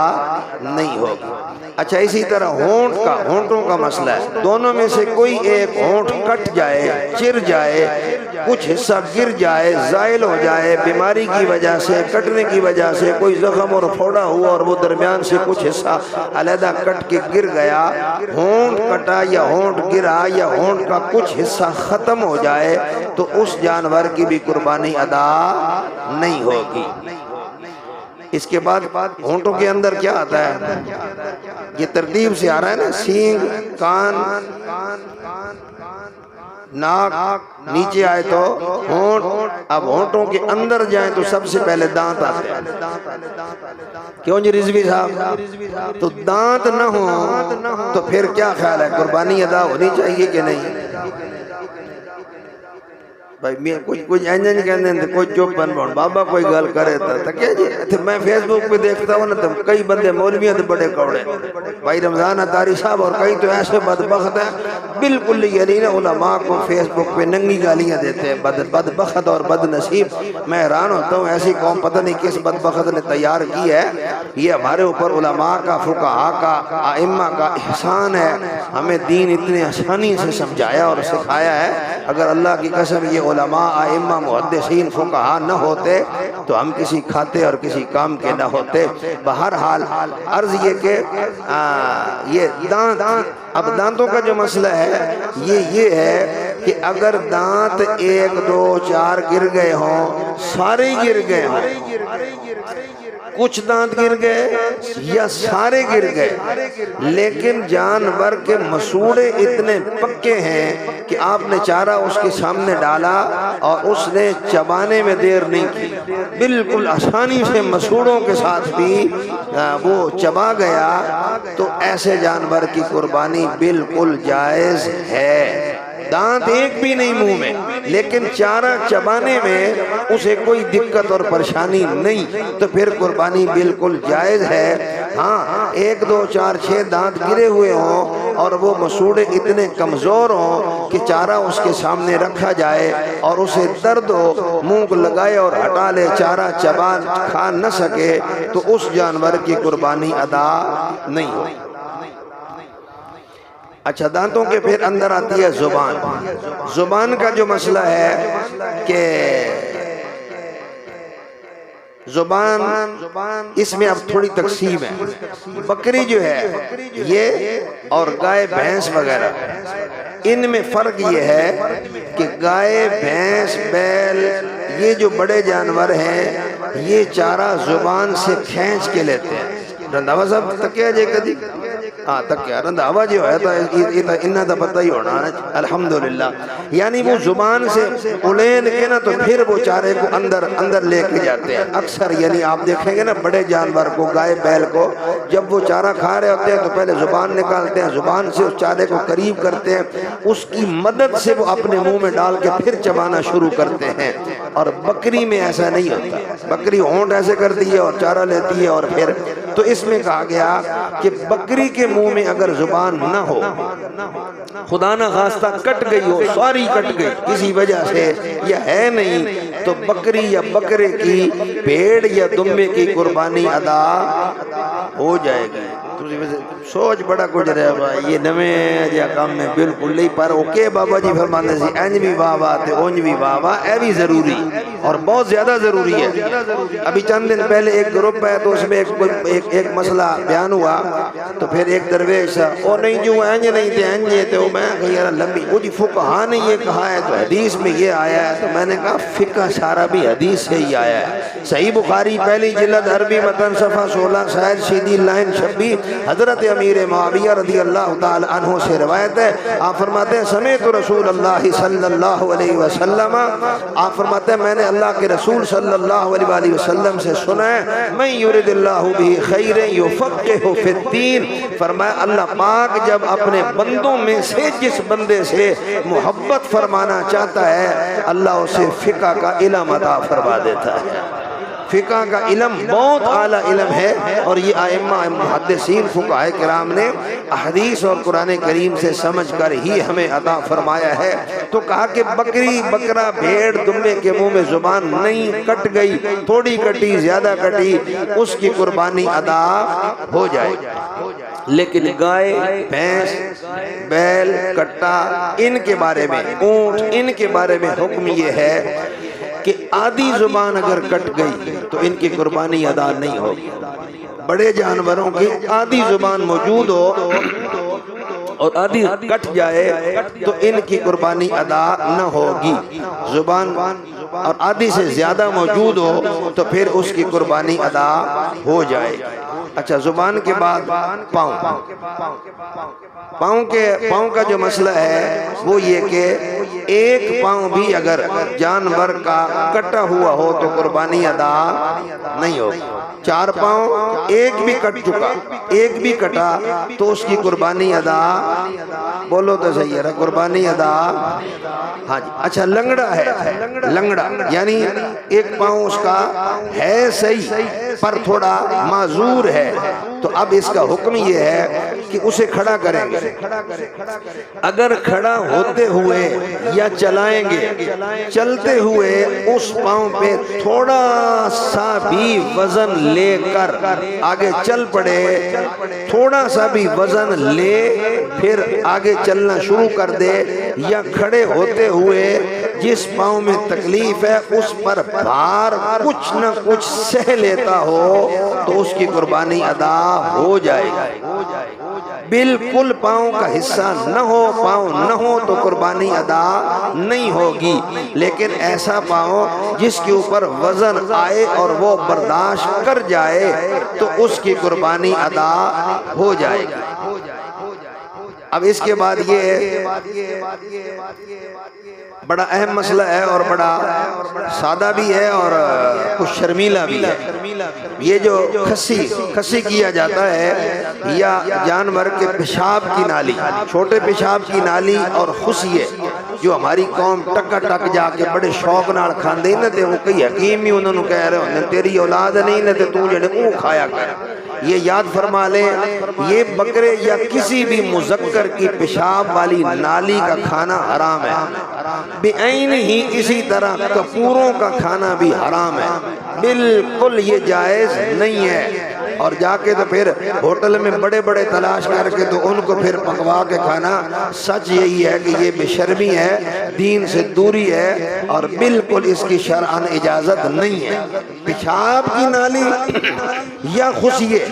نہیں ہوگی۔ اچھا اسی طرح ہونٹ کا، ہونٹوں کا مسئلہ ہے، دونوں میں سے کوئی ایک ہونٹ کٹ جائے، چر جائے، کچھ حصہ گر جائے، زائل ہو جائے، بیماری کی وجہ سے، کٹنے کی وجہ سے کوئی زخم اور پھوڑا ہوا اور وہ درمیان سے کچھ حصہ علیحدہ کٹ کے گر گیا، ہونٹ کٹا یا ہونٹ گرا یا ہونٹ کا کچھ حصہ ختم ہو جائے تو اس جانور کی بھی قربانی ادا نہیں ہوگی۔ اس کے بعد ہونٹوں کے اندر کیا آتا ہے؟ یہ ترتیب سے آ رہا ہے نا، سینگ، کان، ناک، نیچے آئے تو ہونٹ، اب ہونٹوں کے اندر جائیں تو سب سے پہلے دانت آتے ہیں۔ کیوں جی رضوی صاحب؟ تو دانت نہ ہو تو پھر کیا خیال ہے، قربانی ادا ہونی چاہیے کہ نہیں؟ بھائی میں کچھ انجن کہنے ہیں، کوئی چوپ بن بہن بابا کوئی گل کرے تھا کیا جی؟ میں فیس بک پہ دیکھتا ہوں نا تو کئی بندے مولویاں تو بڑے کوڑے، بھائی رمضان اتاری صاحب اور کئی تو ایسے بدبخت ہیں بالکل یعنی نا علماء کو فیس بک پہ ننگی گالیاں دیتے ہیں، بدبخت اور بد نصیب۔ میں حیران ہوتا ہوں ایسی قوم پتہ نہیں کس بدبخت نے تیار کی ہے۔ یہ ہمارے اوپر علماء کا، فقہاء کا، ائمہ کا احسان ہے، ہمیں دین اتنے آسانی سے سمجھایا اور سکھایا ہے۔ اگر اللہ کی قسم یہ علماء، ائمہ، محدثین، فقہاء نہ ہوتے تو ہم کسی کھاتے اور کسی کام کے نہ ہوتے۔ بہرحال عرض یہ کہ یہ دانت، اب دانتوں کا جو مسئلہ ہے یہ ہے کہ اگر دانت 1 2 4 گر گئے ہوں، سارے گر گئے ہوں، کچھ دانت گر گئے یا سارے گر گئے، لیکن جانور کے مسوڑے اتنے پکے ہیں کہ آپ نے چارہ اس کے سامنے ڈالا اور اس نے چبانے میں دیر نہیں کی، بالکل آسانی سے مسوڑوں کے ساتھ بھی وہ چبا گیا، تو ایسے جانور کی قربانی بالکل جائز ہے۔ دانت ایک بھی نہیں منہ میں، لیکن چارہ چبانے میں اسے کوئی دقت اور پریشانی نہیں، تو پھر قربانی بالکل جائز ہے۔ ہاں 1 2 4 6 دانت گرے ہوئے ہوں اور وہ مسوڑے اتنے کمزور ہوں کہ چارہ اس کے سامنے رکھا جائے اور اسے درد ہو، منہ لگائے اور ہٹا لے، چارہ چبا کھا نہ سکے، تو اس جانور کی قربانی ادا نہیں ہو۔ اچھا دانتوں کے پھر اندر آتی ہے زبان۔ زبان کا جو مسئلہ ہے کہ زبان، اس میں اب تھوڑی تقسیم ہے۔ بکری جو ہے یہ اور گائے بھینس وغیرہ، ان میں فرق یہ ہے کہ گائے، بھینس، بیل، یہ جو بڑے جانور ہیں یہ چارہ زبان سے کھینچ کے لیتے ہیں۔ رندھاوا صاحب تکیا جے کدی؟ ہاں تکیا رندھاوا جو ہے تو انہا دا پتہ ہی ہونا ہے الحمدللہ، یعنی وہ زبان سے اڑین کے نا تو پھر وہ چارے کو اندر لے کے جاتے ہیں۔ اکثر یعنی آپ دیکھیں گے نا بڑے جانور کو، گائے بیل کو، جب وہ چارہ کھا رہے ہوتے ہیں تو پہلے زبان نکالتے ہیں، زبان سے اس چارے کو قریب کرتے ہیں، اس کی مدد سے وہ اپنے منہ میں ڈال کے پھر چبانا شروع کرتے ہیں۔ اور بکری میں ایسا نہیں ہوتا، بکری ہونٹ ایسے کرتی ہے اور چارہ لیتی ہے اور پھر، تو اس میں کہا گیا کہ بکری کے منہ میں اگر زبان نہ ہو، خدا نہ خواستہ کٹ گئی ہو، ساری کٹ گئی کسی وجہ سے یا ہے نہیں، تو بکری یا بکرے کی، بھیڑ یا دمبے کی قربانی ادا ہو جائے گی۔ سوچ بڑا کچھ رہا بھائی، یہ نویں جا کام میں بالکل نہیں، پر اوکے بابا جی فرمانے سے انج بھی بابا تے اونج بھی بابا، اے بھی ضروری اور بہت زیادہ ضروری ہے۔ ابھی چند دن پہلے ایک گروپ ہے تو اس میں ایک مسئلہ بیان ہوا، تو پھر ایک درویش او نہیں جو انج نہیں تے انج تے، میں کہا یار لمبی، وہ جی فقہاء نے یہ کہا ہے تو حدیث میں یہ آیا ہے، تو میں نے کہا فقہ سارا بھی حدیث سے ہی آیا ہے۔ صحیح بخاری پہلی جلد عربی متن صفحہ 16 شاید سیدھی لائن 26، حضرت امیر معاویہ رضی اللہ تعالی عنہ سے روایت ہے، آپ فرماتے ہیں سمعت رسول اللہ صلی اللہ علیہ وسلم، آپ فرماتے ہیں میں نے اللہ کے رسول صلی اللہ علیہ وآلہ وسلم سے سنا ہے، من یرد اللہ بہ خیر یفقہہ فی الدین، فرمایا اللہ پاک جب اپنے بندوں میں سے جس بندے سے محبت فرمانا چاہتا ہے اللہ اسے فقہ کا علم عطا فرما دیتا ہے۔ فقہ کا علم بہت اعلیٰ علم ہے، اور یہ ائمہ محدثین فقہاء کرام نے احادیث اور قرآن کریم سے سمجھ کر ہی ہمیں عطا فرمایا ہے۔ تو کہا کہ بکری، بکرا، بھیڑ، دمبے کے منہ میں زبان نہیں، کٹ گئی، تھوڑی کٹی، زیادہ کٹی، اس کی قربانی ادا ہو جائے۔ لیکن گائے، بھینس، بیل، کٹا، ان کے بارے میں، اونٹ، ان کے بارے میں حکم یہ ہے کہ آدھی زبان اگر کٹ گئی تو ان کی قربانی ادا نہیں ہوگی۔ بڑے جانوروں کی آدھی زبان موجود ہو اور آدھی کٹ جائے تو ان کی قربانی ادا نہ ہوگی۔ زبان اور آدھی سے زیادہ موجود ہو تو پھر اس کی قربانی ادا ہو جائے گی۔ اچھا، زبان کے بعد پاؤں۔ پاؤں کا جو مسئلہ ہے وہ یہ کہ ایک پاؤں بھی اگر جانور کا کٹا ہوا ہو تو قربانی ادا نہیں ہوگی۔ 4 پاؤں ایک بھی کٹ چکا، ایک بھی کٹا تو اس کی قربانی ادا، بولو تو صحیح ہے، قربانی ادا۔ ہاں جی، اچھا لنگڑا ہے، لنگڑا یعنی ایک پاؤں اس کا ہے صحیح پر تھوڑا معذور ہے، تو اب اس کا حکم یہ ہے کہ اسے کھڑا کریں گے۔ اگر کھڑا ہوتے ہوئے یا چلائیں گے، چلتے ہوئے اس پاؤں پہ تھوڑا سا بھی وزن لے کر آگے چل پڑے، تھوڑا سا بھی وزن لے پھر آگے چلنا شروع کر دے، یا کھڑے ہوتے ہوئے جس پاؤں میں تکلیف ہے اس پر بھار کچھ نہ کچھ سہ لیتا ہو تو اس کی قربانی ادا ہو جائے گی۔ بالکل پاؤں کا حصہ نہ ہو، پاؤں نہ ہو تو قربانی ادا نہیں ہوگی، لیکن ایسا پاؤں جس کے اوپر وزن آئے اور وہ برداشت کر جائے تو اس کی قربانی ادا ہو جائے گی۔ اب اس کے بعد یہ بڑا اہم مسئلہ ہے اور بڑا سادہ بھی ہے اور کچھ شرمیلا بھی ہے۔ یہ جو کھسی کیا جاتا ہے یا جانور کے پیشاب کی نالی، چھوٹے پیشاب کی نالی اور خسیے جو ہماری قوم ٹکا ٹک جا کے بڑے شوق نال کھاندے نہ تے، وہ کئی حکیم ہی انہوں نے کہہ رہے ہوندے تیری اولاد نہیں نہ تے تو جڑے اون کھایا کر۔ یہ یاد فرما لیں، یہ بکرے یا کسی بھی مذکر کی پیشاب والی نالی کا کھانا حرام ہے، بعین ہی اسی طرح کپوروں کا کھانا بھی حرام ہے، بالکل یہ جائز نہیں ہے۔ اور جا کے تو پھر ہوٹل میں بڑے بڑے تلاش کر کے تو ان کو پھر پکوا کے کھانا، سچ یہی ہے کہ یہ بے شرمی ہے، دین سے دوری ہے اور بالکل اس کی شرعاً اجازت نہیں ہے۔ پیشاب کی نالی یا خسیے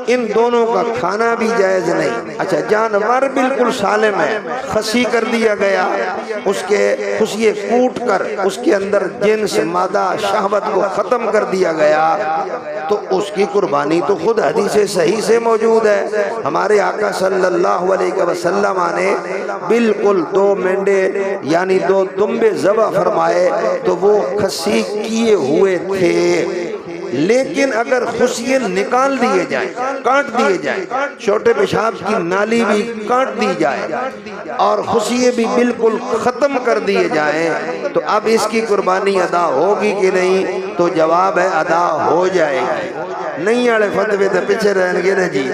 ان دونوں کا کھانا بھی جائز نہیں۔ اچھا، جانور بالکل سالم ہے، خسی کر دیا گیا، اس کے خسیے کوٹ کر اس کے اندر جنس مادہ شہوت کو ختم کر دیا گیا تو اس کی قربانی تو خود حدیث صحیح سے موجود ہے۔ ہمارے آقا صلی اللہ علیہ وسلم نے بالکل 2 مینڈے یعنی 2 دمبے ذبح فرمائے تو وہ خسی کیے ہوئے تھے، لیکن اگر خسیے نکال دیے جائیں، کاٹ دیے جائیں، چھوٹے پیشاب کی نالی بھی کاٹ دی جائے اور خسیے بھی بالکل ختم کر دیے جائیں تو اب اس کی قربانی ادا ہوگی کہ نہیں؟ تو جواب ہے ادا ہو جائے گی۔ نہیں آڑے فتوے تو پیچھے رہن گے نا جی،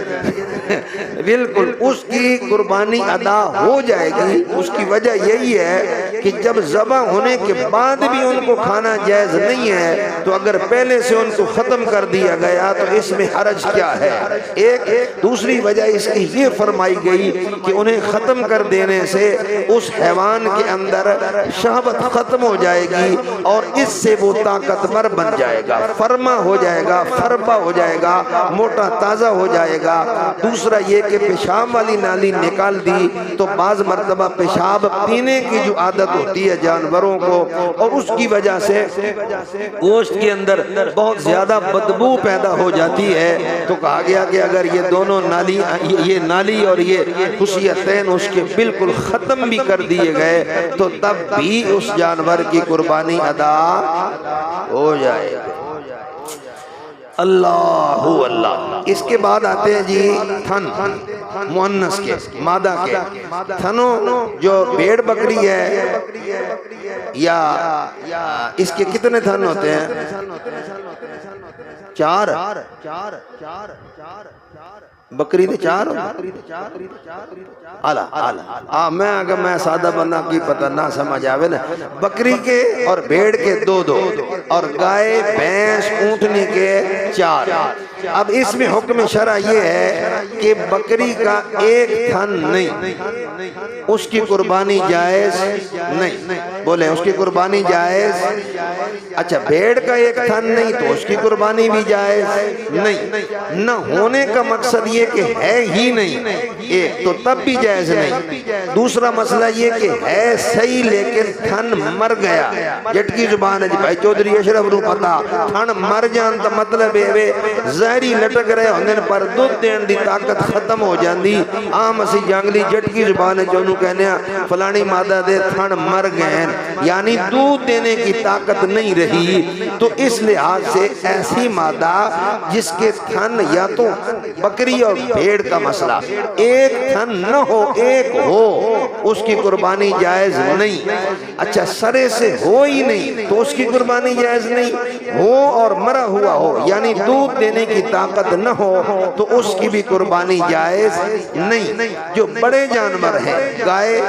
بالکل اس کی قربانی ادا ہو جائے گی۔ اس کی وجہ یہی ہے کہ جب ذبح ہونے کے بعد بھی ان کو کھانا جائز نہیں ہے تو اگر پہلے سے ان کو ختم کر دیا گیا تو اس میں حرج کیا ہے؟ ایک دوسری وجہ اس کی یہ فرمائی گئی کہ انہیں ختم کر دینے سے اس حیوان کے اندر شہوت ختم ہو جائے گی اور اس سے وہ طاقتور بن جائے گا، فرما ہو جائے گا، فربا ہو جائے گا، موٹا تازہ ہو جائے گا۔ دوسرا یہ کہ پیشاب والی نالی نکال دی تو بعض مرتبہ پیشاب پینے کی جو عادت ہوتی ہے جانوروں کو اور اس کی وجہ سے گوشت کے اندر بہت زیادہ بدبو پیدا ہو جاتی ہے، تو کہا گیا کہ اگر یہ دونوں نالی، یہ نالی اور یہ خصیتین اس کے بالکل ختم بھی کر دیے گئے تو تب بھی اس جانور کی قربانی ادا ہو جائے گا۔ اللہ اللہ۔ اس کے بعد آتے ہیں جی تھن، مؤنث کے، مادہ کے تھنوں، جو بھیڑ بکری ہے یا اس کے کتنے تھن ہوتے ہیں؟ 4 بکری دے 4 میں اگر میں سادہ بنا کی پتہ نہ سمجھ آوے نا، بکری کے اور بھیڑ کے 2 اور گائے بھینس اونٹنی کے 4 اب اس میں حکم شرع یہ ہے کہ بکری کا ایک تھن نہیں، اس کی قربانی جائز نہیں، بولے اس کی قربانی جائز۔ اچھا بھیڑ کا ایک تھن نہیں تو اس کی قربانی بھی جائز نہیں، نہ ہونے کا مقصد یہ کہ ہے ہی نہیں ایک تو تب بھی جائز نہیں۔ دوسرا مسئلہ یہ کہ ہے صحیح لیکن تھن مر گیا، جٹکی زبان ہے جی بھائی چودھری اشرف رو پتا، تھن مر جان تا مطلب ہے زہری لٹک رہے ہوندن پر دودھ دین دی طاقت ختم ہو جاندی، عام اسی جنگلی جٹکی زبان ہے جو انہوں کہنے ہیں فلانی مادہ دے تھن مر گئے، یعنی دودھ دینے کی طاقت نہیں رہی، تو اس لحاظ سے ایسی مادہ جس کے تھن یا تو بکری اور بھیڑ کا مسئلہ ایک تھن نہ ہو ایک ہو اس کی قربانی جائز نہیں۔ اچھا سرے سے ہو ہی نہیں تو اس کی قربانی جائز نہیں، ہو اور مرا ہوا ہو یعنی دودھ دینے کی طاقت نہ ہو تو اس کی بھی قربانی جائز نہیں۔ جو بڑے جانور ہیں گائے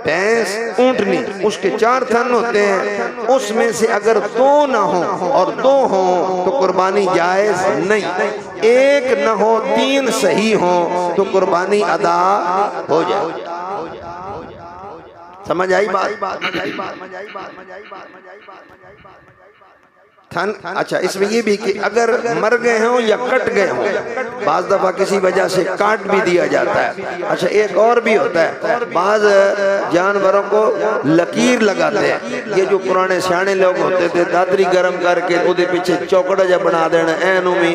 بھینس اونٹنی اس کے 4 تھن ہوتے ہیں، اس میں سے اگر 2 نہ ہوں اور 2 ہوں تو قربانی جائز نہیں، ایک نہ ہو 3 صحیح ہوں تو قربانی ادا ہو جائے۔ سمجھ آئی بات؟ تھن اچھا اس میں یہ بھی کہ اگر مر گئے ہوں یا کٹ گئے ہوں، بعض دفعہ کسی وجہ سے کاٹ بھی دیا جاتا ہے۔ اچھا ایک اور بھی ہوتا ہے، بعض جانوروں کو لکیر لگاتے ہیں، یہ جو پرانے سیانے لوگ ہوتے تھے دادری گرم کر کے وہ دے پیچھے چوکڑا جا بنا دینا، اینومی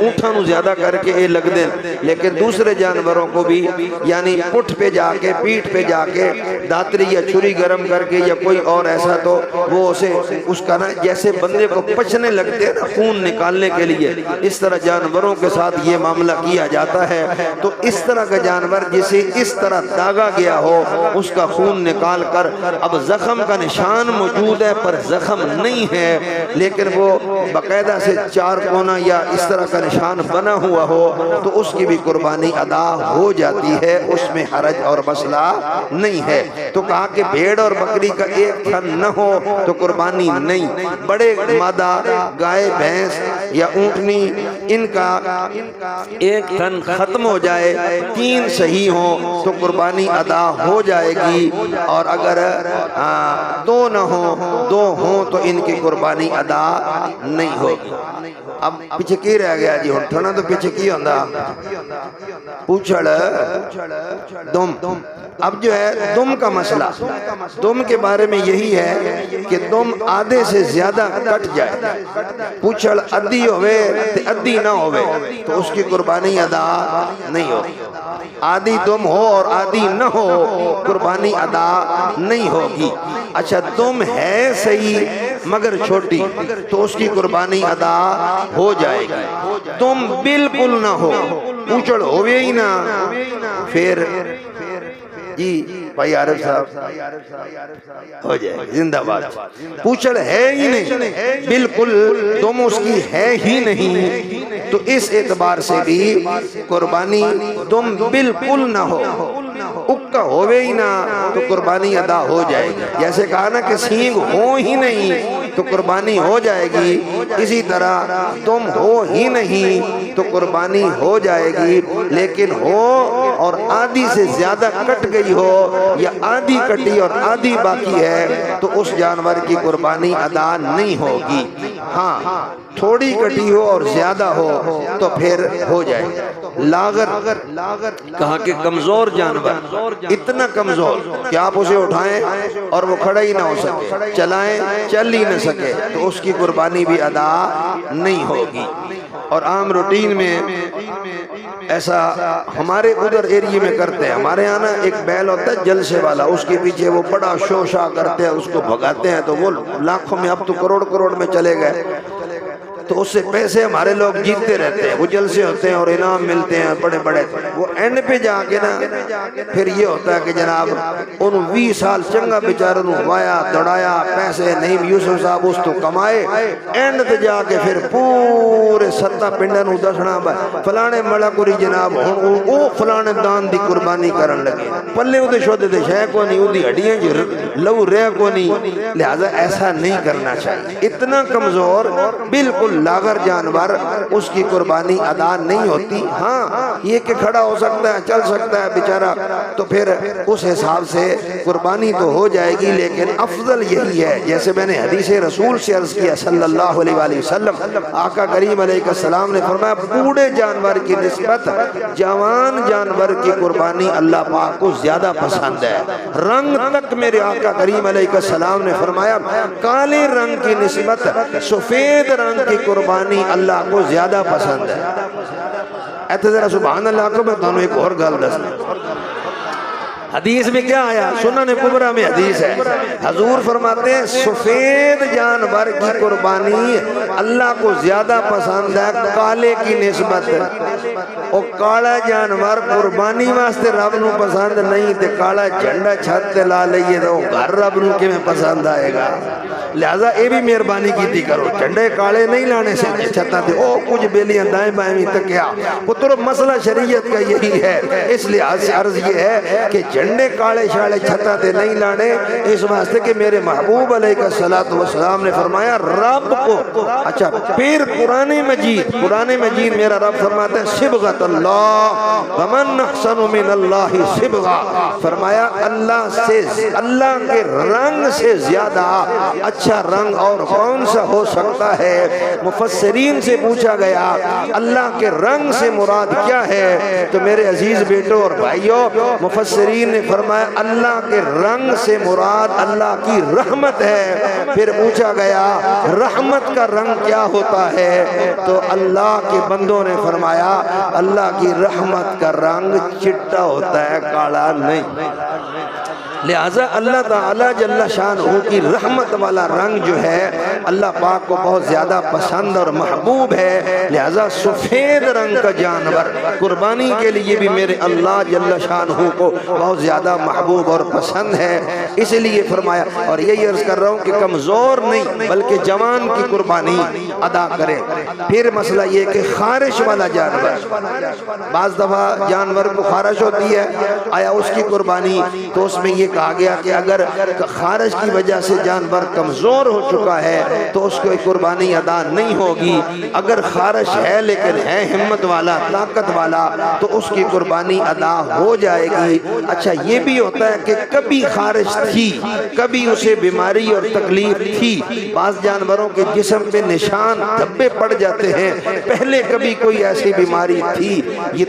اونٹھا نو زیادہ کر کے اے لگ دیں، لیکن دوسرے جانوروں کو بھی یعنی پٹھ پہ جا کے پیٹھ پہ جا کے داتری یا چھری گرم کر کے یا کوئی اور ایسا تو وہ اسے اس کا نا جیسے بندے کو پچنے لگتے ہیں نا خون نکالنے کے لیے، اس طرح جانوروں کے ساتھ یہ معاملہ کیا جاتا ہے۔ تو اس طرح کا جانور جسے اس طرح داغا گیا ہو اس کا خون نکال کر اب زخم کا نشان موجود ہے پر زخم نہیں ہے لیکن وہ باقاعدہ سے 4 کونا یا اس طرح کا نشان بنا ہوا ہو تو اس کی بھی قربانی ادا ہو جاتی ہے، اس میں حرج اور مسئلہ نہیں ہے۔ تو کہا کہ بھیڑ اور بکری کا ایک تھن نہ ہو تو قربانی نہیں، بڑے مادہ گائے بھینس یا اونٹنی ان کا ایک تھن ختم ہو جائے 3 صحیح ہوں تو قربانی ادا ہو جائے گی، اور اگر 2 نہ ہوں 2 ہوں تو ان کی قربانی ادا نہیں ہوگی۔ اب پیچھے کی رہ گیا جی ہنٹھنا تو پیچھے کی ہوندہ پوچھڑ دم۔ اب جو ہے دم کا مسئلہ، دم کے بارے میں یہی ہے کہ دم آدھے سے زیادہ کٹ جائے، پوچھڑ ادھی ہوئے ادھی نہ ہوئے تو اس کی قربانی ادا نہیں ہوگی، آدھی دم ہو اور آدھی نہ ہو قربانی ادا نہیں ہوگی۔ اچھا دم ہے صحیح مگر چھوٹی تو اس کی قربانی ادا ہو جائے گی، دم بالکل نہ ہو پوچھڑ ہوئے ہی نہ پھر جی بھائی عارف صاحب ہو جائے زندہ باد، پوچھڑ ہے ہی نہیں بالکل دم اس کی ہے ہی نہیں تو اس اعتبار سے بھی قربانی دم بالکل نہ ہو اکا ہوئے ہی نہ تو قربانی ادا ہو جائے گی، جیسے کہا نا کہ سینگ ہو ہی نہیں تو قربانی ہو جائے گی، اسی طرح تم ہو ہی نہیں تو قربانی ہو جائے گی، لیکن ہو اور آدھی سے زیادہ کٹ گئی ہو یا آدھی کٹی اور آدھی باقی ہے تو اس جانور کی قربانی ادا نہیں ہوگی۔ ہاں تھوڑی کٹی ہو اور زیادہ ہو تو پھر ہو جائے۔ لاغر کہا کہ کمزور جانور، اتنا کمزور کہ آپ اسے اٹھائیں اور وہ کھڑا ہی نہ ہو سکے، چلائیں چل ہی نہ سکے تو اس کی قربانی بھی ادا نہیں ہوگی۔ اور عام روٹین میں ایسا ہمارے ادھر ایریے میں کرتے ہیں، ہمارے یہاں نا ایک بیل ہوتا ہے جلسے والا، اس کے پیچھے وہ بڑا شوشا کرتے ہیں، اس کو بھگاتے ہیں تو وہ لاکھوں میں اب تو کروڑ میں چلے گئے، تو اس سے پیسے ہمارے لوگ جیتتے رہتے ہیں، وہ جلسے ہوتے ہیں اور انعام ملتے ہیں بڑے بڑے، وہ اینڈ پہ جا کے نا پھر یہ ہوتا ہے کہ جناب انہوں 20 سال چنگا بیچاروں نے وایا دوڑایا پیسے نہیں یوسف صاحب اس تو کمائے، اینڈ پہ جا کے پھر پورے 7 پنڈن دسنا فلانے ملکوری جناب وہ فلانے دان دی قربانی کرن لگے، پلے وہ شودے دے شے کو نہیں، وہ دی ہڈیاں جو لو رہ کو نہیں، لہذا ایسا نہیں کرنا چاہیے، اتنا کمزور بالکل بالکل لاغر جانور اس کی قربانی ادا نہیں ہوتی. ہاں یہ کہ کھڑا ہو سکتا ہے چل سکتا ہے بیچارہ تو پھر اس حساب سے قربانی تو ہو جائے گی, لیکن افضل یہی ہے جیسے میں نے حدیث رسول سے عرض کیا صلی اللہ علیہ وآلہ وسلم, آقا کریم علیہ السلام نے فرمایا بوڑھے جانور کی نسبت جوان جانور کی قربانی اللہ پاک کو زیادہ پسند ہے. رنگ تک میرے آقا کریم علیہ السلام نے فرمایا کالے رنگ کی نسبت سفید رنگ کی قربانی اللہ کو زیادہ پسند ہے. ایتے ذرا سبحان اللہ کو میں دونوں ایک اور گل دستا. حدیث میں کیا آیا؟ سنن کبریٰ میں حدیث ہے, حضور فرماتے ہیں سفید جانور کی قربانی اللہ کو زیادہ پسند ہے کالے کی نسبت. اور کالا جانور قربانی واسطے رب نو پسند نہیں تے کالا جھنڈا چھت تے لا لئیے تو گھر رب نو کے میں پسند آئے گا. لہذا اے بھی مہربانی کیتی کرو, جھنڈے کالے نہیں لانے سے چھتا تے او کچھ بیلیاں دائیں بائیں بھی تکیا. پتر مسئلہ شریعت کا یہی ہے, اس لحاظ سے عرض یہ ہے کہ جھنڈے کالے شالے چھتا تے نہیں لانے, اس واسطے کہ میرے محبوب علیہ السلام نے فرمایا رب کو. اچھا پھر قرآن مجید میرا رب فرماتا ہے صبغۃ اللہ ومن احسن من اللہ صبغہ, فرمایا اللہ کے رنگ سے زیادہ اچھا رنگ اور کون سا ہو سکتا ہے. مفسرین سے پوچھا گیا اللہ کے رنگ سے مراد کیا ہے, تو میرے عزیز بیٹوں اور بھائیوں مفسرین نے فرمایا اللہ کے رنگ سے مراد اللہ کی رحمت ہے. پھر پوچھا گیا رحمت کا رنگ کیا ہوتا ہے, تو اللہ کے بندوں نے فرمایا اللہ کی رحمت کا رنگ چٹا ہوتا ہے, کالا نہیں. لہذا اللہ تعالیٰ جل شانہ کی رحمت والا رنگ جو ہے اللہ پاک کو بہت زیادہ پسند اور محبوب ہے. لہذا سفید رنگ کا جانور قربانی کے لیے بھی میرے اللہ جل شانہ کو بہت زیادہ محبوب اور پسند ہے. اس لیے فرمایا, اور یہی عرض کر رہا ہوں کہ کمزور نہیں بلکہ جوان کی قربانی ادا کرے. پھر مسئلہ یہ کہ خارش والا جانور, بعض دفعہ جانور کو خارش ہوتی ہے, آیا اس کی قربانی, تو اس میں یہ کہا گیا کہ اگر خارش کی وجہ سے جانور کمزور ہو چکا ہے تو اس کو قربانی ادا نہیں ہوگی. اگر خارش ہے لیکن ہے ہمت والا طاقت والا تو اس کی قربانی ادا ہو جائے گی. اچھا یہ بھی ہوتا ہے کہ کبھی خارش تھی, کبھی اسے بیماری اور تکلیف تھی. بعض جانوروں کے جسم پہ نشان دھبے پڑ جاتے ہیں, پہلے کبھی کوئی ایسی بیماری تھی.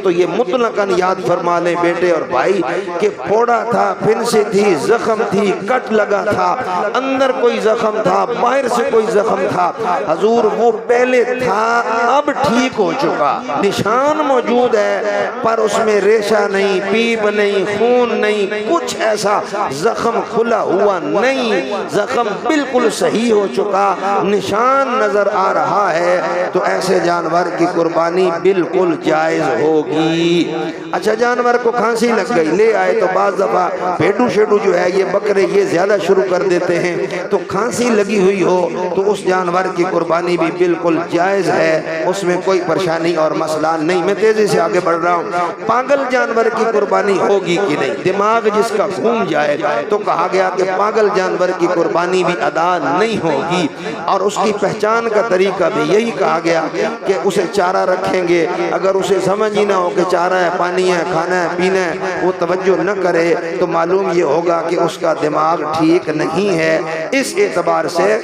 یہ مطلقاً یاد فرما لیں بیٹے اور بھائی کہ پھوڑا تھا, پھنسی تھی, زخم تھی, کٹ لگا تھا, اندر کوئی زخم تھا, باہر سے کوئی زخم تھا, حضور وہ پہلے تھا اب ٹھیک ہو چکا, نشان موجود ہے پر اس میں ریشہ نہیں, پیپ نہیں, خون نہیں, کچھ ایسا زخم کھلا ہوا نہیں, زخم بالکل صحیح ہو چکا, نشان نظر آ رہا ہے, تو ایسے جانور کی قربانی بالکل جائز ہوگی. اچھا جانور کو کھانسی لگ گئی, لے آئے تو بعض دفعہ بھیڈو شیڈو جو ہے یہ بکرے یہ زیادہ شروع کر دیتے ہیں, تو کھانسی لگی ہوئی ہو تو اس جانور کی قربانی بھی بالکل جائز ہے, اس میں کوئی پریشانی اور مسئلہ نہیں. میں تیزی سے آگے بڑھ رہا ہوں. پاگل جانور کی قربانی ہوگی کہ نہیں, دماغ جس کا گھوم جائے تو کہا گیا کہ پاگل جانور کی قربانی بھی ادا نہیں ہوگی, اور اس کی پہچان کا طریقہ بھی یہی کہا گیا کہ اسے چارہ رکھیں گے, اگر اسے سمجھ ہی نہ ہو کہ چارہ ہے, پانی ہے, کھانا ہے, پینا ہے, وہ توجہ نہ کرے تو معلوم یہ ہوگا کہ اس کا دماغ ٹھیک نہیں ہے. اس اعتبار سے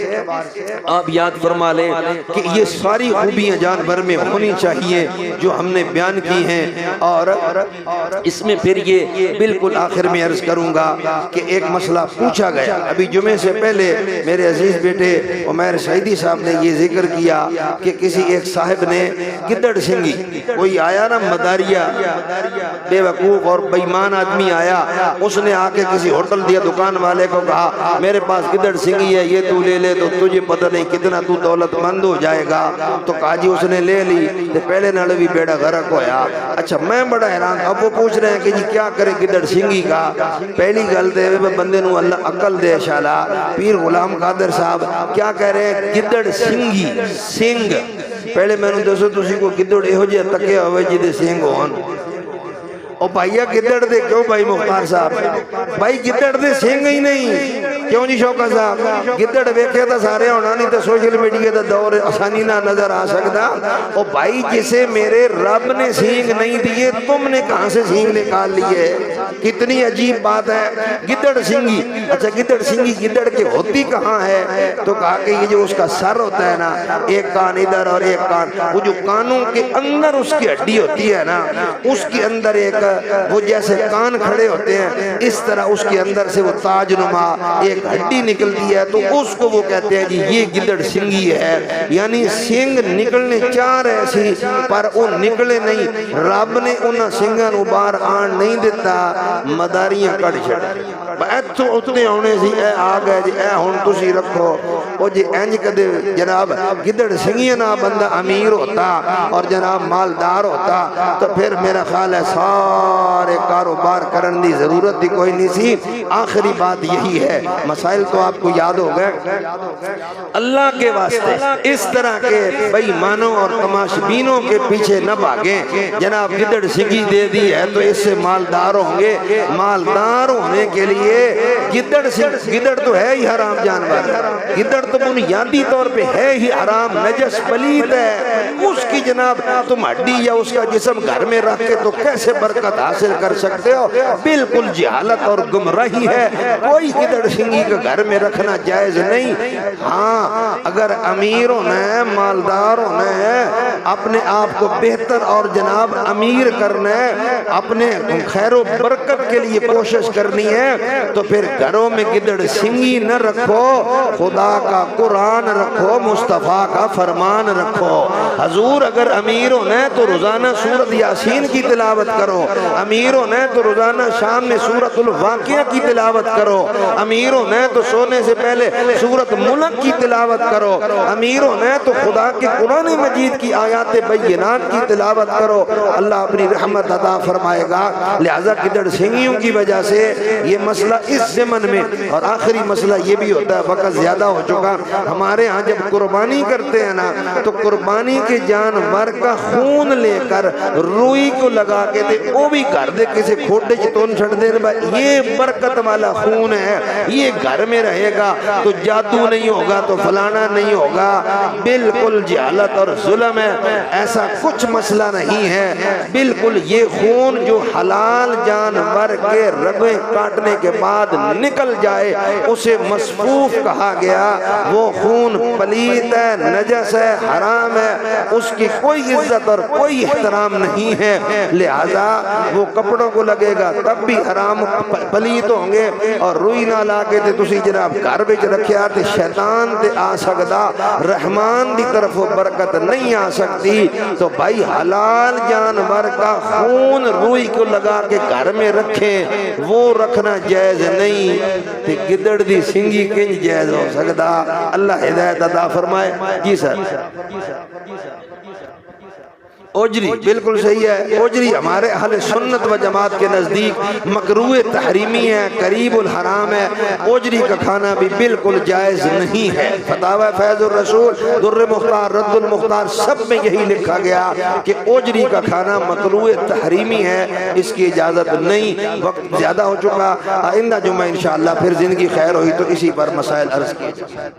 آپ یاد فرما لیں کہ یہ ساری خوبیاں جانور میں ہونی چاہیے جو ہم نے بیان کی ہیں. اور اس میں پھر یہ بالکل آخر میں عرض کروں گا کہ ایک مسئلہ پوچھا گیا ابھی جمعے سے پہلے, میرے عزیز بیٹے عمیر شہیدی صاحب نے یہ ذکر کیا کہ کسی ایک صاحب نے گدڑ سنگھی, کوئی آیا نا مداریہ, بے وقوف اور بےمان آدمی آیا, اس نے آ کے کسی ہوٹل دیا, دکان والے کو کہا میرے پاس گدڑ سنگھی ہے, یہ تو لے لے تو تجھے پتہ نہیں کتنا تو دولت مند ہو جائے گا. تو کہا جی اس نے لے لی, تو پہلے نال بھی بیڑا غرق ہویا. اچھا میں بڑا حیران, اب وہ پوچھ رہے ہیں کہ جی کیا کرے گدڑ سنگھی کا. پہلی گل دے بندے نو اللہ عقل دے شالا. پیر غلام قادر صاحب کیا کہہ رہے ہیں, گدڑ سنگھی, سنگ. پہلے میں نے دسو تسی کو گدڑ یہو جہا تکیا ہوئے جی دے سنگ ہون, او بھائیا گدڑ دے کیوں بھائی مختار صاحب بھائی گدڑ دے سنگ ہی نہیں کیوں جی شوکا صاحب گدڑ ویکھے تا سارے ہونا نہیں تو سوشل میڈیا دا دور آسانی نہ نظر آ سکتا او بھائی جسے میرے رب نے سینگ نہیں دیے تم نے کہاں سے سینگ نکال لیے کتنی عجیب بات ہے گدڑ سنگی اچھا گدڑ سنگی گدڑ کے ہوتی کہاں ہے تو کہا کہ یہ جو اس کا سر ہوتا ہے نا ایک کان ادھر اور ایک کان وہ جو کانوں کے اندر اس کی ہڈی ہوتی ہے نا اس کے اندر ایک وہ جیسے کان کھڑے ہوتے ہیں اس طرح اس کے اندر سے وہ تاج نما ایک ہڈی نکلتی ہے تو اس کو وہ کہتے ہیں جی یہ گدڑ سنگی ہے یعنی سنگ نکلنے چاہ رہے سی پر وہ نکلے نہیں رب نے انہاں سنگاں نو باہر آن نہیں دیتا مداریاں کٹ چھڑ ایتھوں اتنے ہونے سی اے آ گئے جی اے ہن تسی رکھو وہ جی انج کدے جناب گدڑ سنگی نہ بندہ امیر ہوتا اور جناب مالدار ہوتا تو پھر میرا خیال ہے سارے کاروبار کرن دی ضرورت دی کوئی نہیں سی آخری بات یہی ہے مسائل تو آپ کو یاد ہو گئے اللہ کے واسطے اس طرح کے بے ایمانوں اور تماشبینوں کے پیچھے نہ بھاگیں جناب گدڑ سنگی دے دی ہے تو اس سے مالدار ہوں گے مالدار ہونے کے لیے گدڑ تو ہے ہی حرام جانور گدڑ تو بنیادی طور پہ ہے ہی حرام نجس پلید ہے اس کی جناب تم ہڈی یا اس کا جسم گھر میں رکھ کے تو کیسے برکت حاصل کر سکتے ہو بالکل جہالت اور گمراہی ہے کوئی گدڑ سنگی کا گھر میں رکھنا جائز نہیں ہاں اگر امیر ہونا ہے مالدار ہونا ہے اپنے آپ کو بہتر اور جناب امیر کرنا ہے اپنے خیر و برکت کے لیے کوشش کرنی ہے تو پھر گھروں میں گدڑ سنگی نہ رکھو خدا کا قرآن رکھو مصطفیٰ کا فرمان رکھو حضور اگر امیر ہونا ہے تو روزانہ سورت یاسین کی تلاوت کرو امیر ہونا ہے تو روزانہ شام میں سورت الواقعہ کی تلاوت کرو امیر ہونا ہے تو سونے سے پہلے سورت ملک کی تلاوت کرو امیر ہونا ہے تو خدا کے قرآن مجید کی آیات بینات کی تلاوت کرو اللہ اپنی رحمت عطا فرمائے گا لہذا گدڑ سنگیوں کی وجہ سے یہ مسئلہ اس زمن میں اور آخری مسئلہ یہ بھی ہوتا ہے وقت زیادہ ہو چکا ہمارے ہاں جب قربانی کرتے ہیں نا تو قربانی کے جانور کا خون لے کر روئی کو لگا کے دے وہ بھی گھر دے کسی کھوٹے چتون چھڑ دے یہ برکت والا خون ہے یہ گھر میں رہے گا تو جادو نہیں ہوگا تو فلانا نہیں ہوگا بالکل جہالت اور ظلم ہے ایسا کچھ مسئلہ نہیں ہے بالکل یہ خون جو حلال جانور کے رگیں کاٹنے کے بعد نکل جائے اسے مصفوف کہا گیا وہ خون پلید ہے نجس ہے حرام ہے اس کی کوئی عزت اور کوئی احترام نہیں ہے لہذا وہ کپڑوں کو لگے گا تب بھی حرام پلید ہوں گے اور روئی نہ لا کے تسی جناب گھر وچ رکھیا تے شیطان تے آ سکدا رحمان دی طرف برکت نہیں آ سکتی تو بھائی حلال جانور کا خون روئی کو لگا کے گھر میں رکھیں وہ رکھنا جائز نہیں تے گدڑ دی سنگی کنج جائز ہو سکتا اللہ ہدایت عطا فرمائے جی سر اوجری بالکل صحیح ہے اوجری ہمارے اہل سنت و جماعت کے نزدیک مکروہ تحریمی ہے قریب الحرام ہے اوجری کا کھانا بھی بالکل جائز نہیں ہے فتاوی فیض الرسول در مختار رد المختار سب میں یہی لکھا گیا کہ اوجری کا کھانا مکروہ تحریمی ہے اس کی اجازت نہیں وقت زیادہ ہو چکا آئندہ جمعہ انشاءاللہ پھر زندگی خیر ہوئی تو اسی پر مسائل عرض کیے